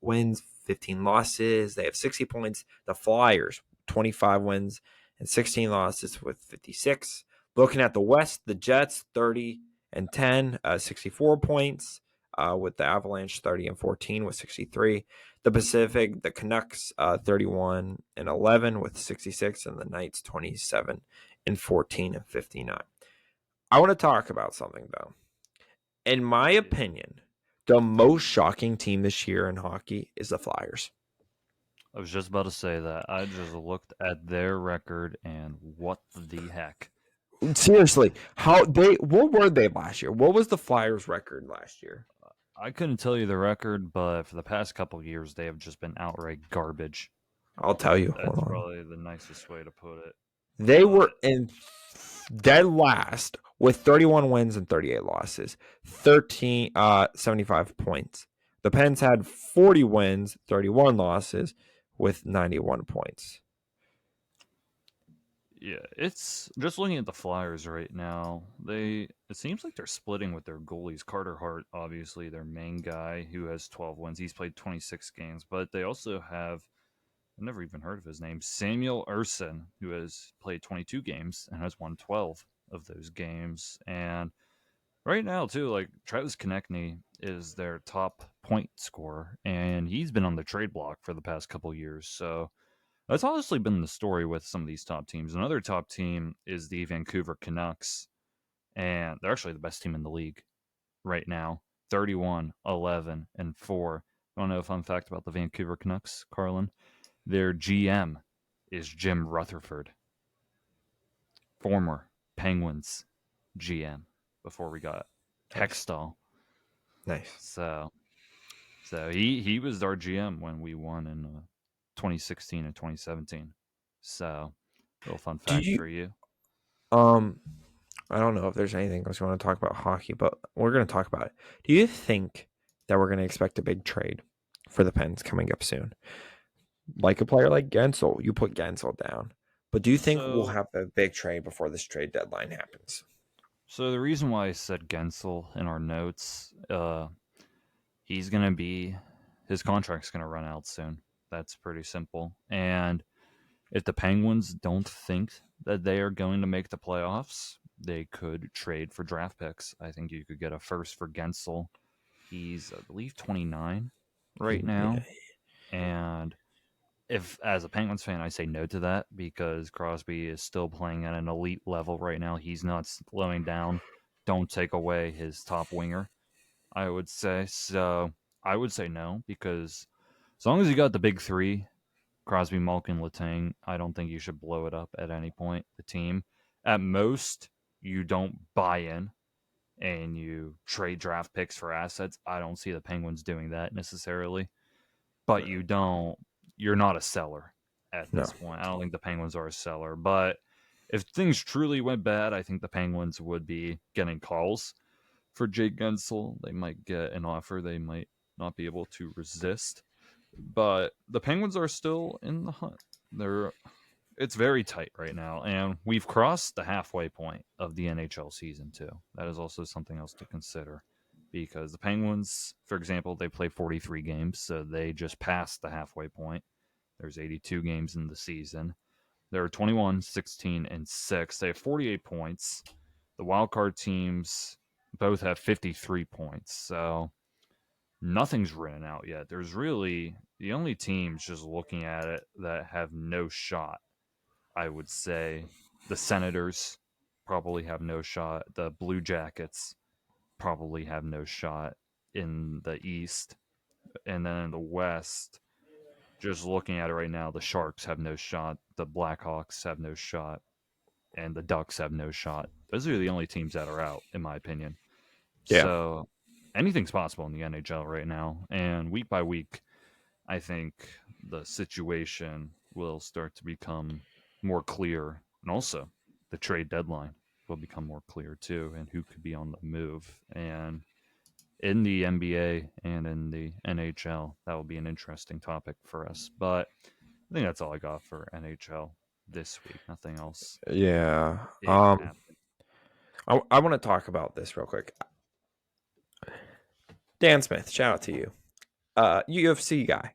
wins, 15 losses. They have 60 points. The Flyers, 25 wins and 16 losses with 56. Looking at the West, the Jets, 30-10, 64 points. With the Avalanche, 30-14 with 63. The Pacific, the Canucks, 31-11 with 66, and the Knights, 27-14 and 59. I want to talk about something though. In my opinion, the most shocking team this year in hockey is the Flyers. I was just about to say that. I just looked at their record and what the heck? Seriously, what were they last year? What was the Flyers record last year? I couldn't tell you the record, but for the past couple of years, they have just been outright garbage. I'll tell you. That's probably the nicest way to put it. They were in dead last with 31 wins and 38 losses, 75 points. The Pens had 40 wins, 31 losses with 91 points. Yeah, it's just looking at the Flyers right now. It seems like they're splitting with their goalies. Carter Hart, obviously their main guy, who has 12 wins. He's played 26 games, but they also have I've never even heard of his name, Samuel Urson, who has played 22 games and has won 12 of those games. And right now, too, like Travis Konechny is their top point scorer, and he's been on the trade block for the past couple years. So that's honestly been the story with some of these top teams. Another top team is the Vancouver Canucks, and they're actually the best team in the league right now 31, 11, and 4. You want to know a fun fact about the Vancouver Canucks, Carlin? Their GM is Jim Rutherford, former Penguins GM before we got Nice. Hextall. Nice. So he was our GM when we won in 2016 and 2017. So, a little fun Do fact you for you. um I don't know if there's anything else you want to talk about hockey, but we're going to talk about it. Do you think that we're going to expect a big trade for the Pens coming up soon? Like a player like Gensel, you put Gensel down. But do you think we'll So have a big trade before this trade deadline happens? so the reason why I said Gensel in our notes, he's gonna be his contract's gonna run out soon. That's pretty simple. And if the Penguins don't think that they are going to make the playoffs, they could trade for draft picks. I think you could get a first for Gensel. He's, I believe, 29 right Yeah. now. And if, as a Penguins fan, I say no to that because Crosby is still playing at an elite level right now. He's not slowing down. Don't take away his top winger, I would say. So I would say no because as long as you got the big three, Crosby, Malkin, Letang, I don't think you should blow it up at any point. The team, at most, you don't buy in and you trade draft picks for assets. I don't see the Penguins doing that necessarily, but you're not a seller at No. this point. I don't think the Penguins are a seller, but if things truly went bad, I think the Penguins would be getting calls for Jake Gensel. They might get an offer they might not be able to resist, but the Penguins are still in the hunt. They're It's very tight right now, and we've crossed the halfway point of the NHL season too. That is also something else to consider because the Penguins, for example, they play 43 games, so they just passed the halfway point. There's 82 games in the season. They're 21, 16, and 6. They have 48 points. The wildcard teams both have 53 points. So nothing's written out yet. There's really the only teams just looking at it that have no shot. I would say the Senators probably have no shot. The Blue Jackets probably have no shot in the East. And then in the West, just looking at it right now, the Sharks have no shot. The Blackhawks have no shot. And the Ducks have no shot. Those are the only teams that are out, in my opinion. Yeah. So anything's possible in the NHL right now. And week by week, I think the situation will start to become more clear. And also, the trade deadline will become more clear too, and who could be on the move. And in the NBA and in the NHL, that will be an interesting topic for us. But I think that's all I got for NHL this week. Nothing else Yeah. big happened. I want to talk about this real quick. Dan Smith, shout out to you. UFC guy.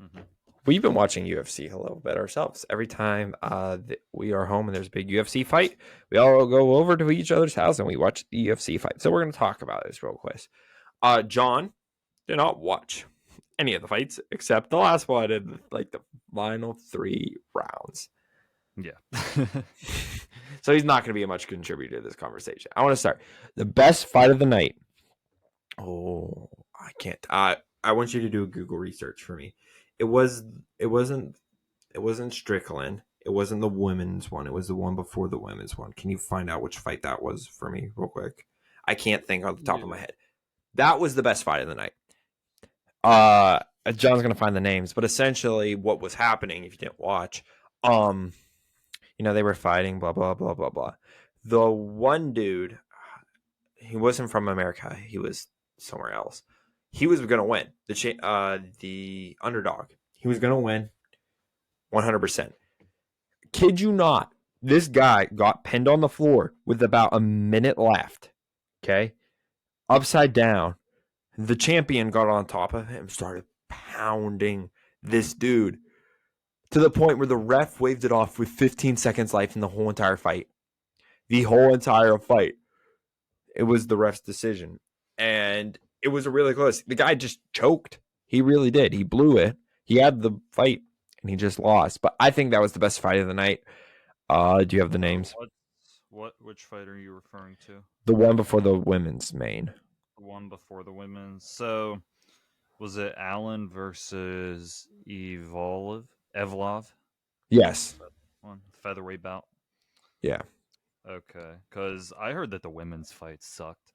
Mm-hmm. We've been watching UFC a little bit ourselves. Every time we are home and there's a big UFC fight, we all go over to each other's house and we watch the UFC fight. So we're going to talk about this real quick. John did not watch any of the fights except the last one in like the final 3 rounds. Yeah. So he's not going to be a much contributor to this conversation. I want to start. The best fight of the night. Oh, I can't. I want you to do a Google research for me. It wasn't Strickland. It wasn't the women's one. It was the one before the women's one. Can you find out which fight that was for me real quick? I can't think on the top of my head. That was the best fight of the night. John's gonna find the names, but essentially what was happening if you didn't watch, they were fighting, blah blah blah blah blah. The one dude, he wasn't from America. He was somewhere else. He was gonna win the underdog. He was gonna win 100%. Kid you not. This guy got pinned on the floor with about a minute left. Okay. Upside down. The champion got on top of him, started pounding this dude to the point where the ref waved it off with 15 seconds left in the whole entire fight. The whole entire fight. It was the ref's decision. And it was a really close. The guy just choked. He really did. He blew it. He had the fight and he just lost. But I think that was the best fight of the night. Do you have the names? Which fight are you referring to? The one before the women's main. The one before the women's. So, was it Allen versus Evlov? Yes. One featherweight bout. Yeah. Okay, because I heard that the women's fight sucked.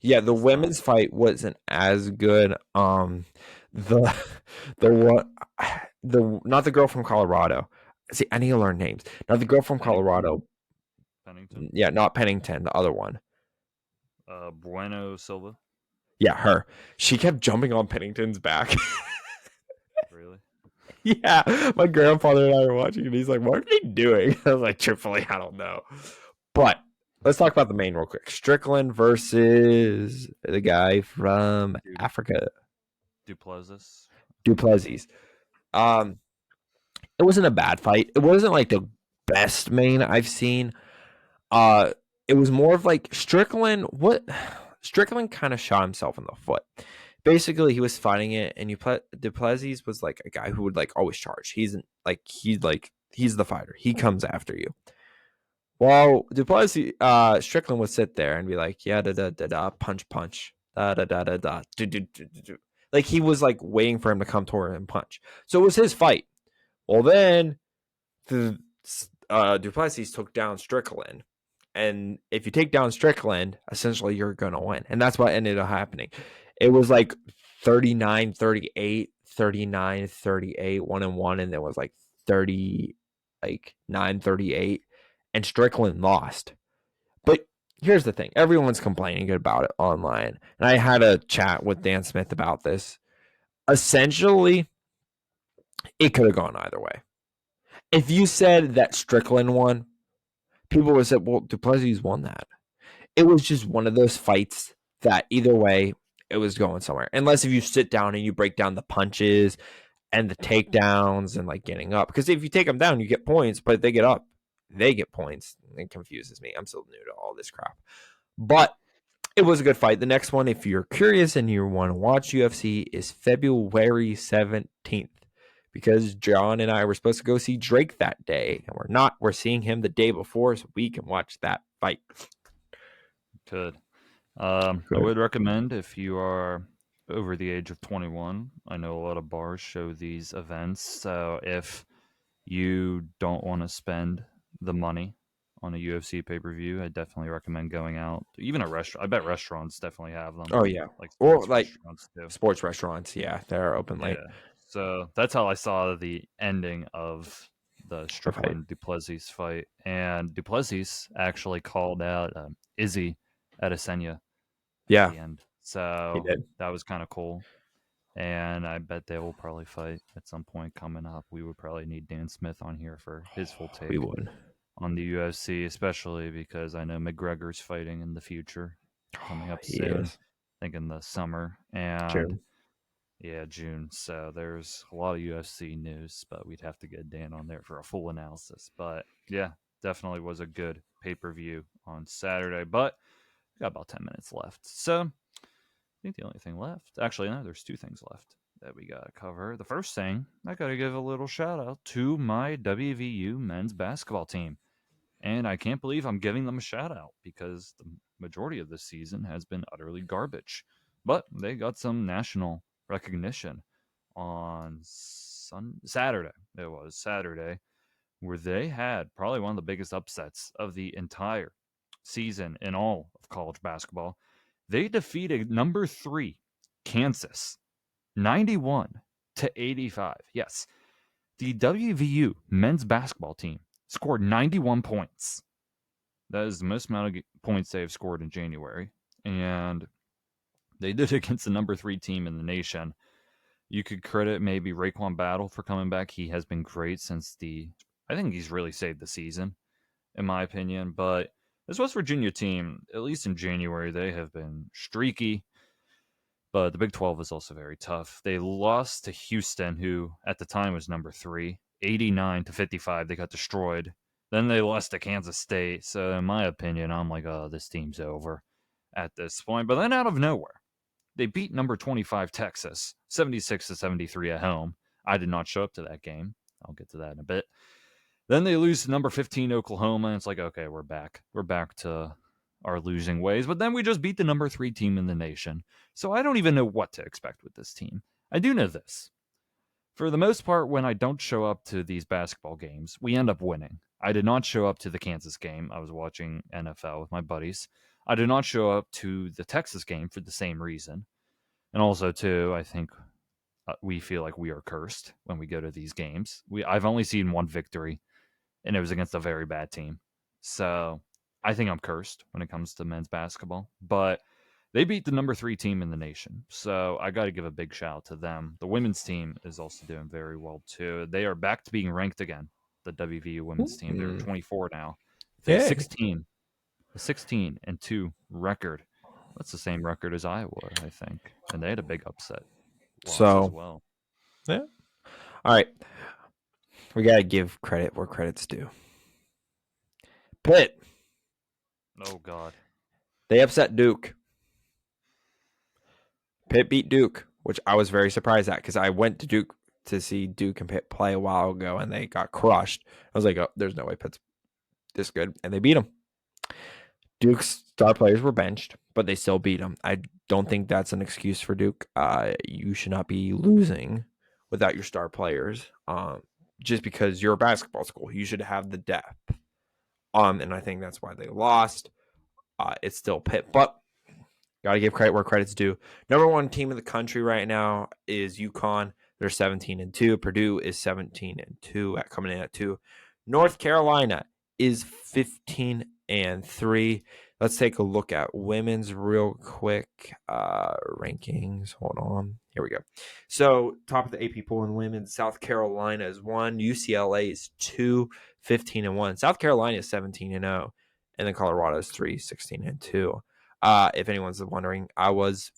Yeah, the women's fight wasn't as good. The one, the not the girl from Colorado. See, I need to learn names. Not the girl from Colorado. Pennington. Yeah, not Pennington. The other one. Bueno Silva. Yeah, her. She kept jumping on Pennington's back. Really? Yeah, my grandfather and I were watching, and he's like, "What are they doing?" I was like, "Truthfully, I don't know." But let's talk about the main real quick. Strickland versus the guy from Africa, Duplessis. It wasn't a bad fight. It wasn't like the best main I've seen. It was more of like Strickland. Strickland kind of shot himself in the foot. Basically, he was fighting it, and Duplessis was like a guy who would like always charge. He's the fighter. He comes after you. While Duplessis, Strickland would sit there and be like, yeah, da da da da, punch, da da da da da, do do do do. Like he was like waiting for him to come toward him and punch. So it was his fight. Well, then Duplessis took down Strickland. And if you take down Strickland, essentially you're going to win. And that's what ended up happening. It was like 39-38, 39-38, 1-1, and there was like 9-38, and Strickland lost. But here's the thing. Everyone's complaining about it online. And I had a chat with Dan Smith about this. Essentially, it could have gone either way. If you said that Strickland won, people would have said, well, Duplessis won that. It was just one of those fights that either way, it was going somewhere. Unless if you sit down and you break down the punches and the takedowns and like getting up. Because if you take them down, you get points. But if they get up, they get points. It confuses me. I'm still new to all this crap. But it was a good fight. The next one, if you're curious and you want to watch UFC, is February 17th. Because John and I were supposed to go see Drake that day. And we're not. We're seeing him the day before so we can watch that fight. Good. I would recommend if you are over the age of 21. I know a lot of bars show these events. So if you don't want to spend the money on a UFC pay-per-view, I definitely recommend going out. Even a restaurant. I bet restaurants definitely have them. Oh, yeah. Or like restaurants too. Sports restaurants. Yeah, they're open late. Yeah. So that's how I saw the ending of the Strickland Duplessis fight. And Duplessis actually called out Izzy Adesanya at the end. So that was kind of cool. And I bet they will probably fight at some point coming up. We would probably need Dan Smith on here for his full take on the UFC, especially because I know McGregor's fighting in the future coming up soon. I think in the summer. And June. Yeah, June. So there's a lot of UFC news, but we'd have to get Dan on there for a full analysis. But yeah, definitely was a good pay-per-view on Saturday. But we got about 10 minutes left. So I think the only thing left, actually, no, there's two things left that we got to cover. The first thing, I got to give a little shout out to my WVU men's basketball team. And I can't believe I'm giving them a shout out because the majority of the season has been utterly garbage. But they got some national recognition on Saturday. It was Saturday, where they had probably one of the biggest upsets of the entire season in all of college basketball. They defeated number 3 Kansas 91-85. Yes, the WVU men's basketball team scored 91 points. That is the most amount of points they've scored in January, and they did it against the number 3 team in the nation. You could credit maybe Raekwon Battle for coming back. He has been great since the I think he's really saved the season, in my opinion. But this West Virginia team, at least in January, they have been streaky. But the Big 12 is also very tough. They lost to Houston, who at the time was number 3, 89-55. They got destroyed. Then they lost to Kansas State. So in my opinion, I'm like, oh, this team's over at this point. But then out of nowhere, they beat number 25 Texas, 76-73 at home. I did not show up to that game. I'll get to that in a bit. Then they lose to number 15 Oklahoma, and it's like, okay, we're back. We're back to our losing ways. But then we just beat the number 3 team in the nation. So I don't even know what to expect with this team. I do know this. For the most part, when I don't show up to these basketball games, we end up winning. I did not show up to the Kansas game. I was watching NFL with my buddies. I did not show up to the Texas game for the same reason. And also, too, I think we feel like we are cursed when we go to these games. I've only seen one victory, and it was against a very bad team. So I think I'm cursed when it comes to men's basketball. But they beat the number 3 team in the nation. So I got to give a big shout out to them. The women's team is also doing very well, too. They are back to being ranked again, the WVU women's team. They're 24 now. They 16-2 record. That's the same record as Iowa, I think. And they had a big upset loss as well. Yeah. All right. We got to give credit where credit's due. Pitt. Oh, God. They upset Duke. Pitt beat Duke, which I was very surprised at because I went to Duke to see Duke and Pitt play a while ago, and they got crushed. I was like, oh, there's no way Pitt's this good. And they beat them. Duke's star players were benched, but they still beat them. I don't think that's an excuse for Duke. You should not be losing without your star players. Just because you're a basketball school, you should have the depth. And I think that's why they lost. It's still Pitt, but got to give credit where credit's due. Number 1 team in the country right now is UConn. They're 17-2. Purdue is 17-2 coming in at 2. North Carolina is 15-3. Let's take a look at women's real quick. Rankings. Hold on. Here we go. So top of the AP poll in women's, South Carolina is 1. UCLA is 2, 15-1. South Carolina is 17-0. And then Colorado is 3, 16-2. If anyone's wondering, I was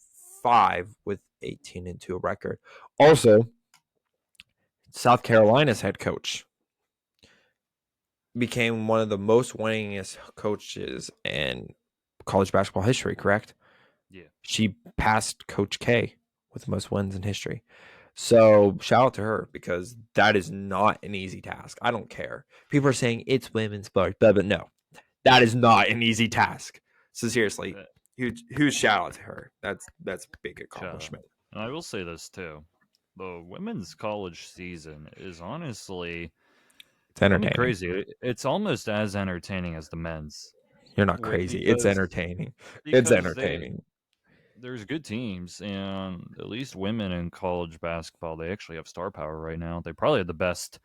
5 with 18-2 record. Also, South Carolina's head coach became one of the most winningest coaches in college basketball history, correct? Yeah. She passed Coach K with the most wins in history. So shout out to her because that is not an easy task. I don't care. People are saying it's women's sport, but no, that is not an easy task. So seriously, huge shout out to her. That's a big accomplishment. And I will say this too. The women's college season is honestly it's entertaining. Crazy. It's almost as entertaining as the men's. You're not crazy. It's entertaining. It's entertaining. There's good teams, and at least women in college basketball, they actually have star power right now. They probably have the best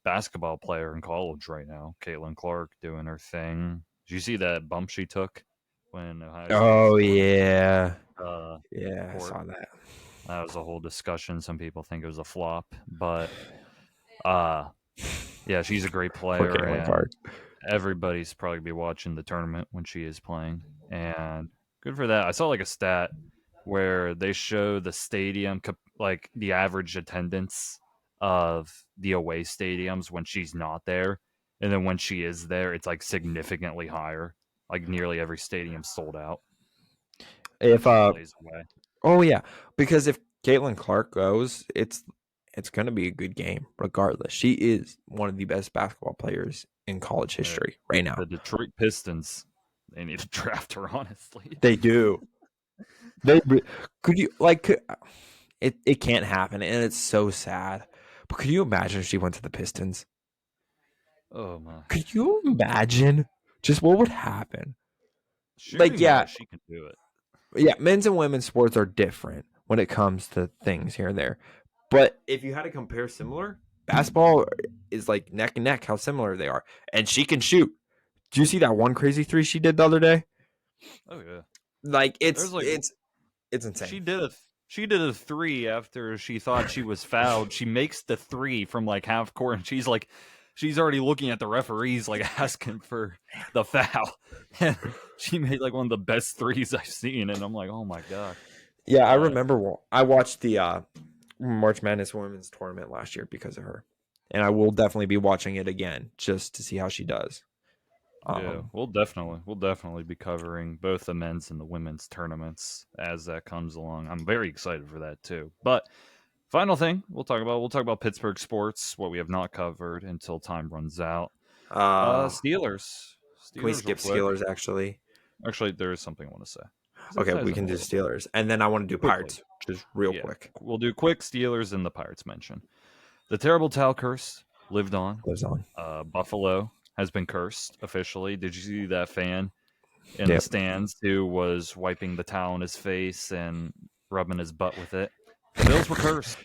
basketball player in college right now, Caitlin Clark, doing her thing. Did you see that bump she took when Ohio State? Oh, yeah. Yeah, I saw that. That was a whole discussion. Some people think it was a flop, but yeah, she's a great player. And everybody's probably be watching the tournament when she is playing, and good for that. I saw like a stat where they show the stadium, like the average attendance of the away stadiums when she's not there, and then when she is there, it's like significantly higher. Like nearly every stadium sold out. Oh yeah, because if Caitlin Clark goes, it's going to be a good game regardless. She is one of the best basketball players in college history right now. The Detroit Pistons, they need to draft her, honestly. They do. Could you it can't happen, and it's so sad. But could you imagine if she went to the Pistons? Oh my! Could you imagine just what would happen? She can do it. Yeah, men's and women's sports are different when it comes to things here and there. But if you had to compare similar, basketball is like neck and neck how similar they are. And she can shoot. Do you see that one crazy 3 she did the other day? Oh yeah. Like it's insane. She did She did a 3 after she thought she was fouled. She makes the 3 from like half court, and she's already looking at the referees, like asking for the foul. And she made like one of the best threes I've seen, and I'm like, oh my god. Yeah, I remember. I watched the March Madness Women's Tournament last year because of her, and I will definitely be watching it again just to see how she does. Yeah, we'll definitely be covering both the men's and the women's tournaments as that comes along. I'm very excited for that too. But final thing we'll talk about Pittsburgh sports, what we have not covered until time runs out. Steelers. Can we Steelers real skip quick. Steelers actually? Actually, there is something I want to say. Okay, we can do Steelers, and then I want to do Quickly. Pirates, just real quick. We'll do quick Steelers and the Pirates mention. The terrible towel curse lived on. Lives on. Buffalo has been cursed officially. Did you see that fan in the stands who was wiping the towel on his face and rubbing his butt with it? The Bills were cursed.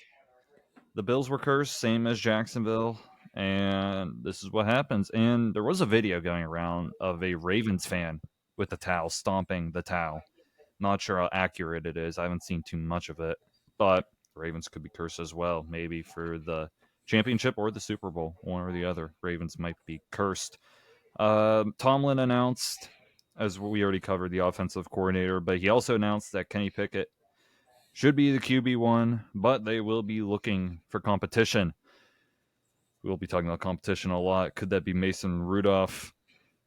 The Bills were cursed, same as Jacksonville, and this is what happens. And there was a video going around of a Ravens fan with the towel, stomping the towel. Not sure how accurate it is. I haven't seen too much of it, but Ravens could be cursed as well, maybe for the championship or the Super Bowl, one or the other. Ravens might be cursed. Tomlin announced, as we already covered, the offensive coordinator, but he also announced that Kenny Pickett should be the QB1, but they will be looking for competition. We'll be talking about competition a lot. Could that be Mason Rudolph?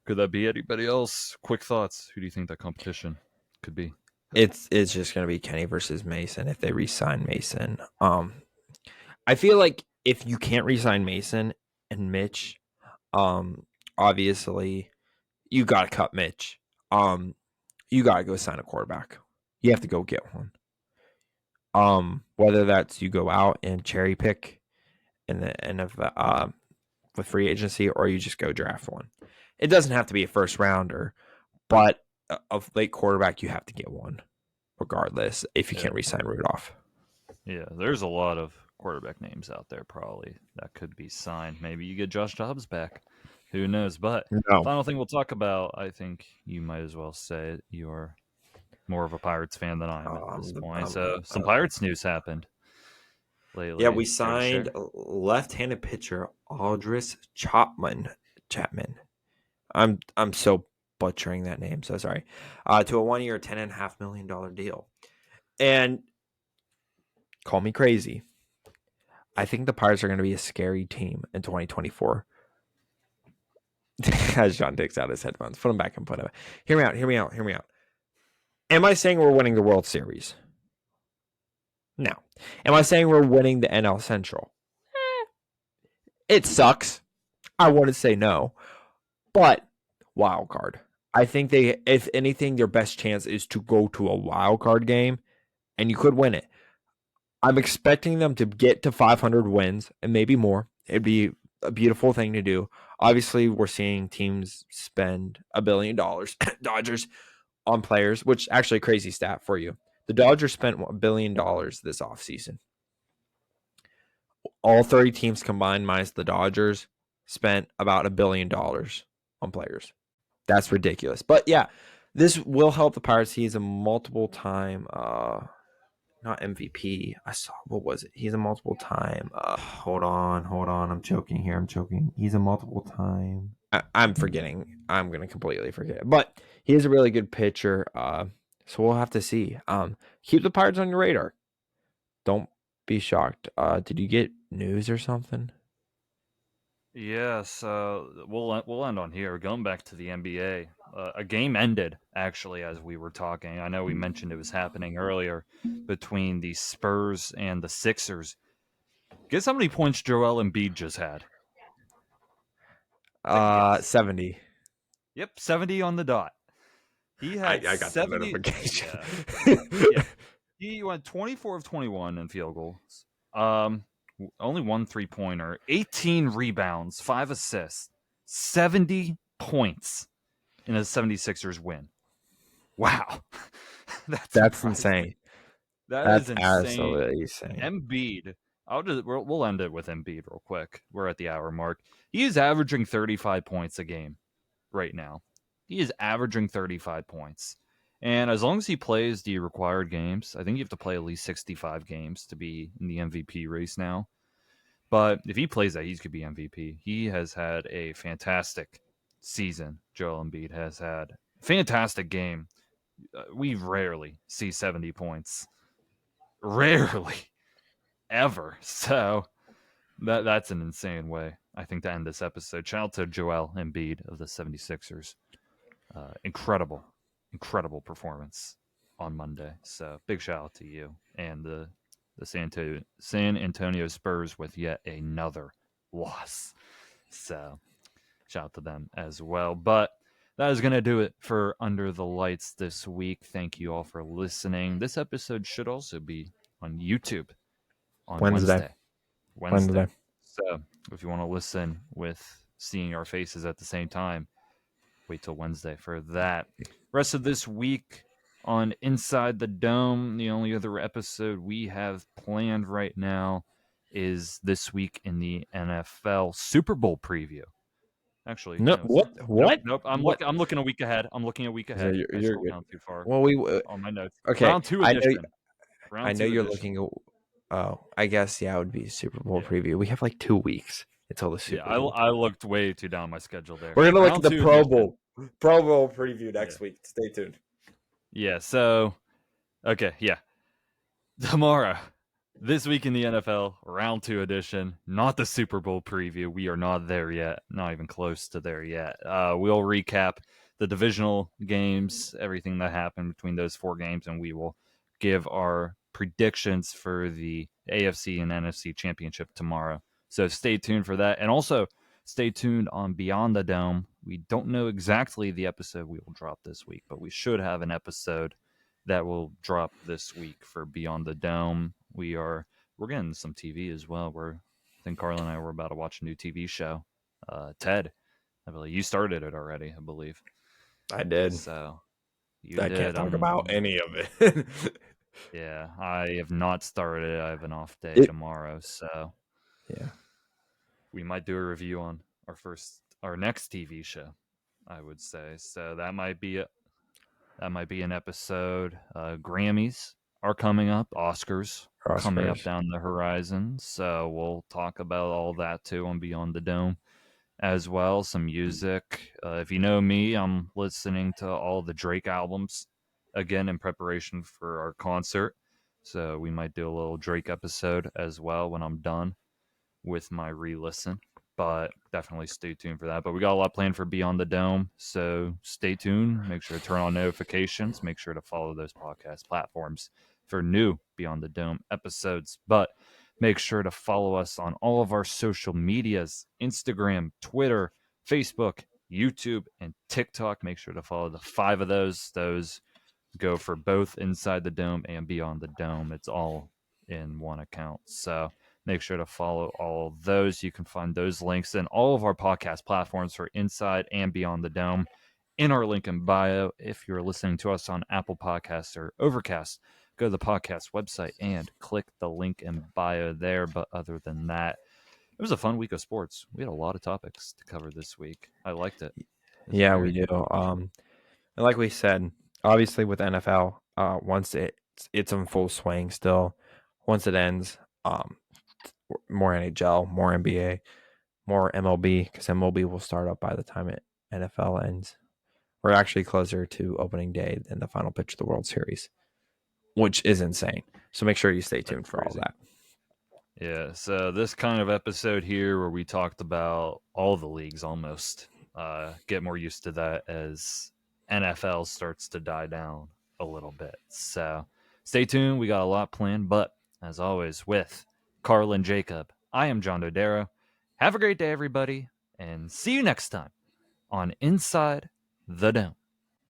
Could that be anybody else? Quick thoughts. Who do you think that competition could be? It's just gonna be Kenny versus Mason if they re-sign Mason. I feel like if you can't re-sign Mason and Mitch, obviously you gotta cut Mitch. You gotta go sign a quarterback. You have to go get one. Whether that's you go out and cherry pick in the end of with free agency, or you just go draft one. It doesn't have to be a first rounder, but a late quarterback, you have to get one, regardless, if you can't re-sign Rudolph. Yeah, there's a lot of quarterback names out there probably that could be signed. Maybe you get Josh Dobbs back. Who knows? But final thing we'll talk about, I think you might as well say you're more of a Pirates fan than I am at this point. So some Pirates news happened lately. Yeah, we signed left-handed pitcher Aldris Chapman. I'm so butchering that name, so sorry. To a 1-year, $10.5 million deal. And call me crazy, I think the Pirates are going to be a scary team in 2024. As John takes out his headphones, put them back and put them. Hear me out. Am I saying we're winning the World Series? No. Am I saying we're winning the NL Central? It sucks. I wouldn't say no. But wild card. I think they, if anything, their best chance is to go to a wild card game, and you could win it. I'm expecting them to get to 500 wins and maybe more. It'd be a beautiful thing to do. Obviously, we're seeing teams spend $1 billion, Dodgers, on players, which actually a crazy stat for you. The Dodgers spent $1 billion this offseason. All 30 teams combined, minus the Dodgers, spent about $1 billion on players. That's ridiculous. But yeah, this will help the Pirates. He's a multiple time, not MVP. I saw, what was it? He's a multiple time. Hold on. I'm choking here. He's a multiple time. I'm forgetting. I'm going to completely forget it. But he is a really good pitcher. So we'll have to see. Keep the Pirates on your radar. Don't be shocked. Did you get news or something? Yeah, so we'll end on here. Going back to the NBA, a game ended actually as we were talking. I know we mentioned it was happening earlier between the Spurs and the Sixers. Guess how many points Joel Embiid just had? 70. Yep, 70 on the dot. He had I got 70. the notification. Yeah. He went 24 of 21 in field goals. Only 1 3-pointer, 18 rebounds, 5 assists, 70 points in a 76ers win. Wow. That's insane. That's insane. Absolutely insane. Embiid, we'll end it with Embiid real quick. We're at the hour mark. He is averaging 35 points a game right now. He is averaging 35 points. And as long as he plays the required games, I think you have to play at least 65 games to be in the MVP race now. But if he plays that, he could be MVP. He has had a fantastic season. Joel Embiid has had a fantastic game. We rarely see 70 points. Rarely. Ever. So that's an insane way, I think, to end this episode. Shout out to Joel Embiid of the 76ers. Incredible performance on Monday. So big shout out to you and the San Antonio Spurs with yet another loss. So shout out to them as well. But that is going to do it for Under the Lights this week. Thank you all for listening. This episode should also be on YouTube on Wednesday. So if you want to listen with seeing our faces at the same time, wait till Wednesday for that. Rest of this week on Inside the Dome, the only other episode we have planned right now is this week in the NFL Super Bowl preview. Actually, No, what? Nope. I'm looking a week ahead. I'm looking a week ahead. You're I scrolled good. down too far. Well, On my notes. okay. Round 2 edition. I know you're looking. Oh, I guess it would be Super Bowl preview. We have like 2 weeks until the Super Bowl. I looked way too down my schedule there. We're gonna look at the Pro Bowl preview next week. Stay tuned. Yeah. So, okay. Yeah. Tomorrow, this week in the NFL, round 2 edition, not the Super Bowl preview. We are not there yet. Not even close to there yet. We'll recap the divisional games, everything that happened between those 4 games, and we will give our predictions for the AFC and NFC championship tomorrow. So stay tuned for that. And also stay tuned on Beyond the Dome. We don't know exactly the episode we will drop this week, but we should have an episode that will drop this week for Beyond the Dome. We're getting some TV as well. I think Carlin and I were about to watch a new TV show. Ted, I believe you started it already, I believe. I did. So I can't talk about any of it. Yeah, I have not started it. I have an off day tomorrow, so yeah, we might do a review on our next TV show, I would say. So that might be an episode. Grammys are coming up. Oscars are coming up down the horizon. So we'll talk about all that too on Beyond the Dome as well. Some music. If you know me, I'm listening to all the Drake albums again in preparation for our concert. So we might do a little Drake episode as well when I'm done with my re-listen. But definitely stay tuned for that. But we got a lot planned for Beyond the Dome, so stay tuned. Make sure to turn on notifications. Make sure to follow those podcast platforms for new Beyond the Dome episodes. But make sure to follow us on all of our social medias: Instagram, Twitter, Facebook, YouTube, and TikTok. Make sure to follow the 5 of those. Those go for both Inside the Dome and Beyond the Dome. It's all in one account. So make sure to follow all of those. You can find those links in all of our podcast platforms for Inside and Beyond the Dome in our link in bio. If you're listening to us on Apple Podcasts or Overcast, go to the podcast website and click the link in bio there. But other than that, it was a fun week of sports. We had a lot of topics to cover this week. I liked it. Yeah, we do. And like we said, obviously with NFL, once it's in full swing still, once it ends, more NHL, more NBA, more MLB, because MLB will start up by the time NFL ends. We're actually closer to opening day than the final pitch of the World Series, which is insane. So make sure you stay tuned for all that. Yeah, so this kind of episode here where we talked about all the leagues almost, get more used to that as NFL starts to die down a little bit. So stay tuned. We got a lot planned, but as always with Carlin Jacob, I am John Dodaro. Have a great day, everybody, and see you next time on Inside the Dome.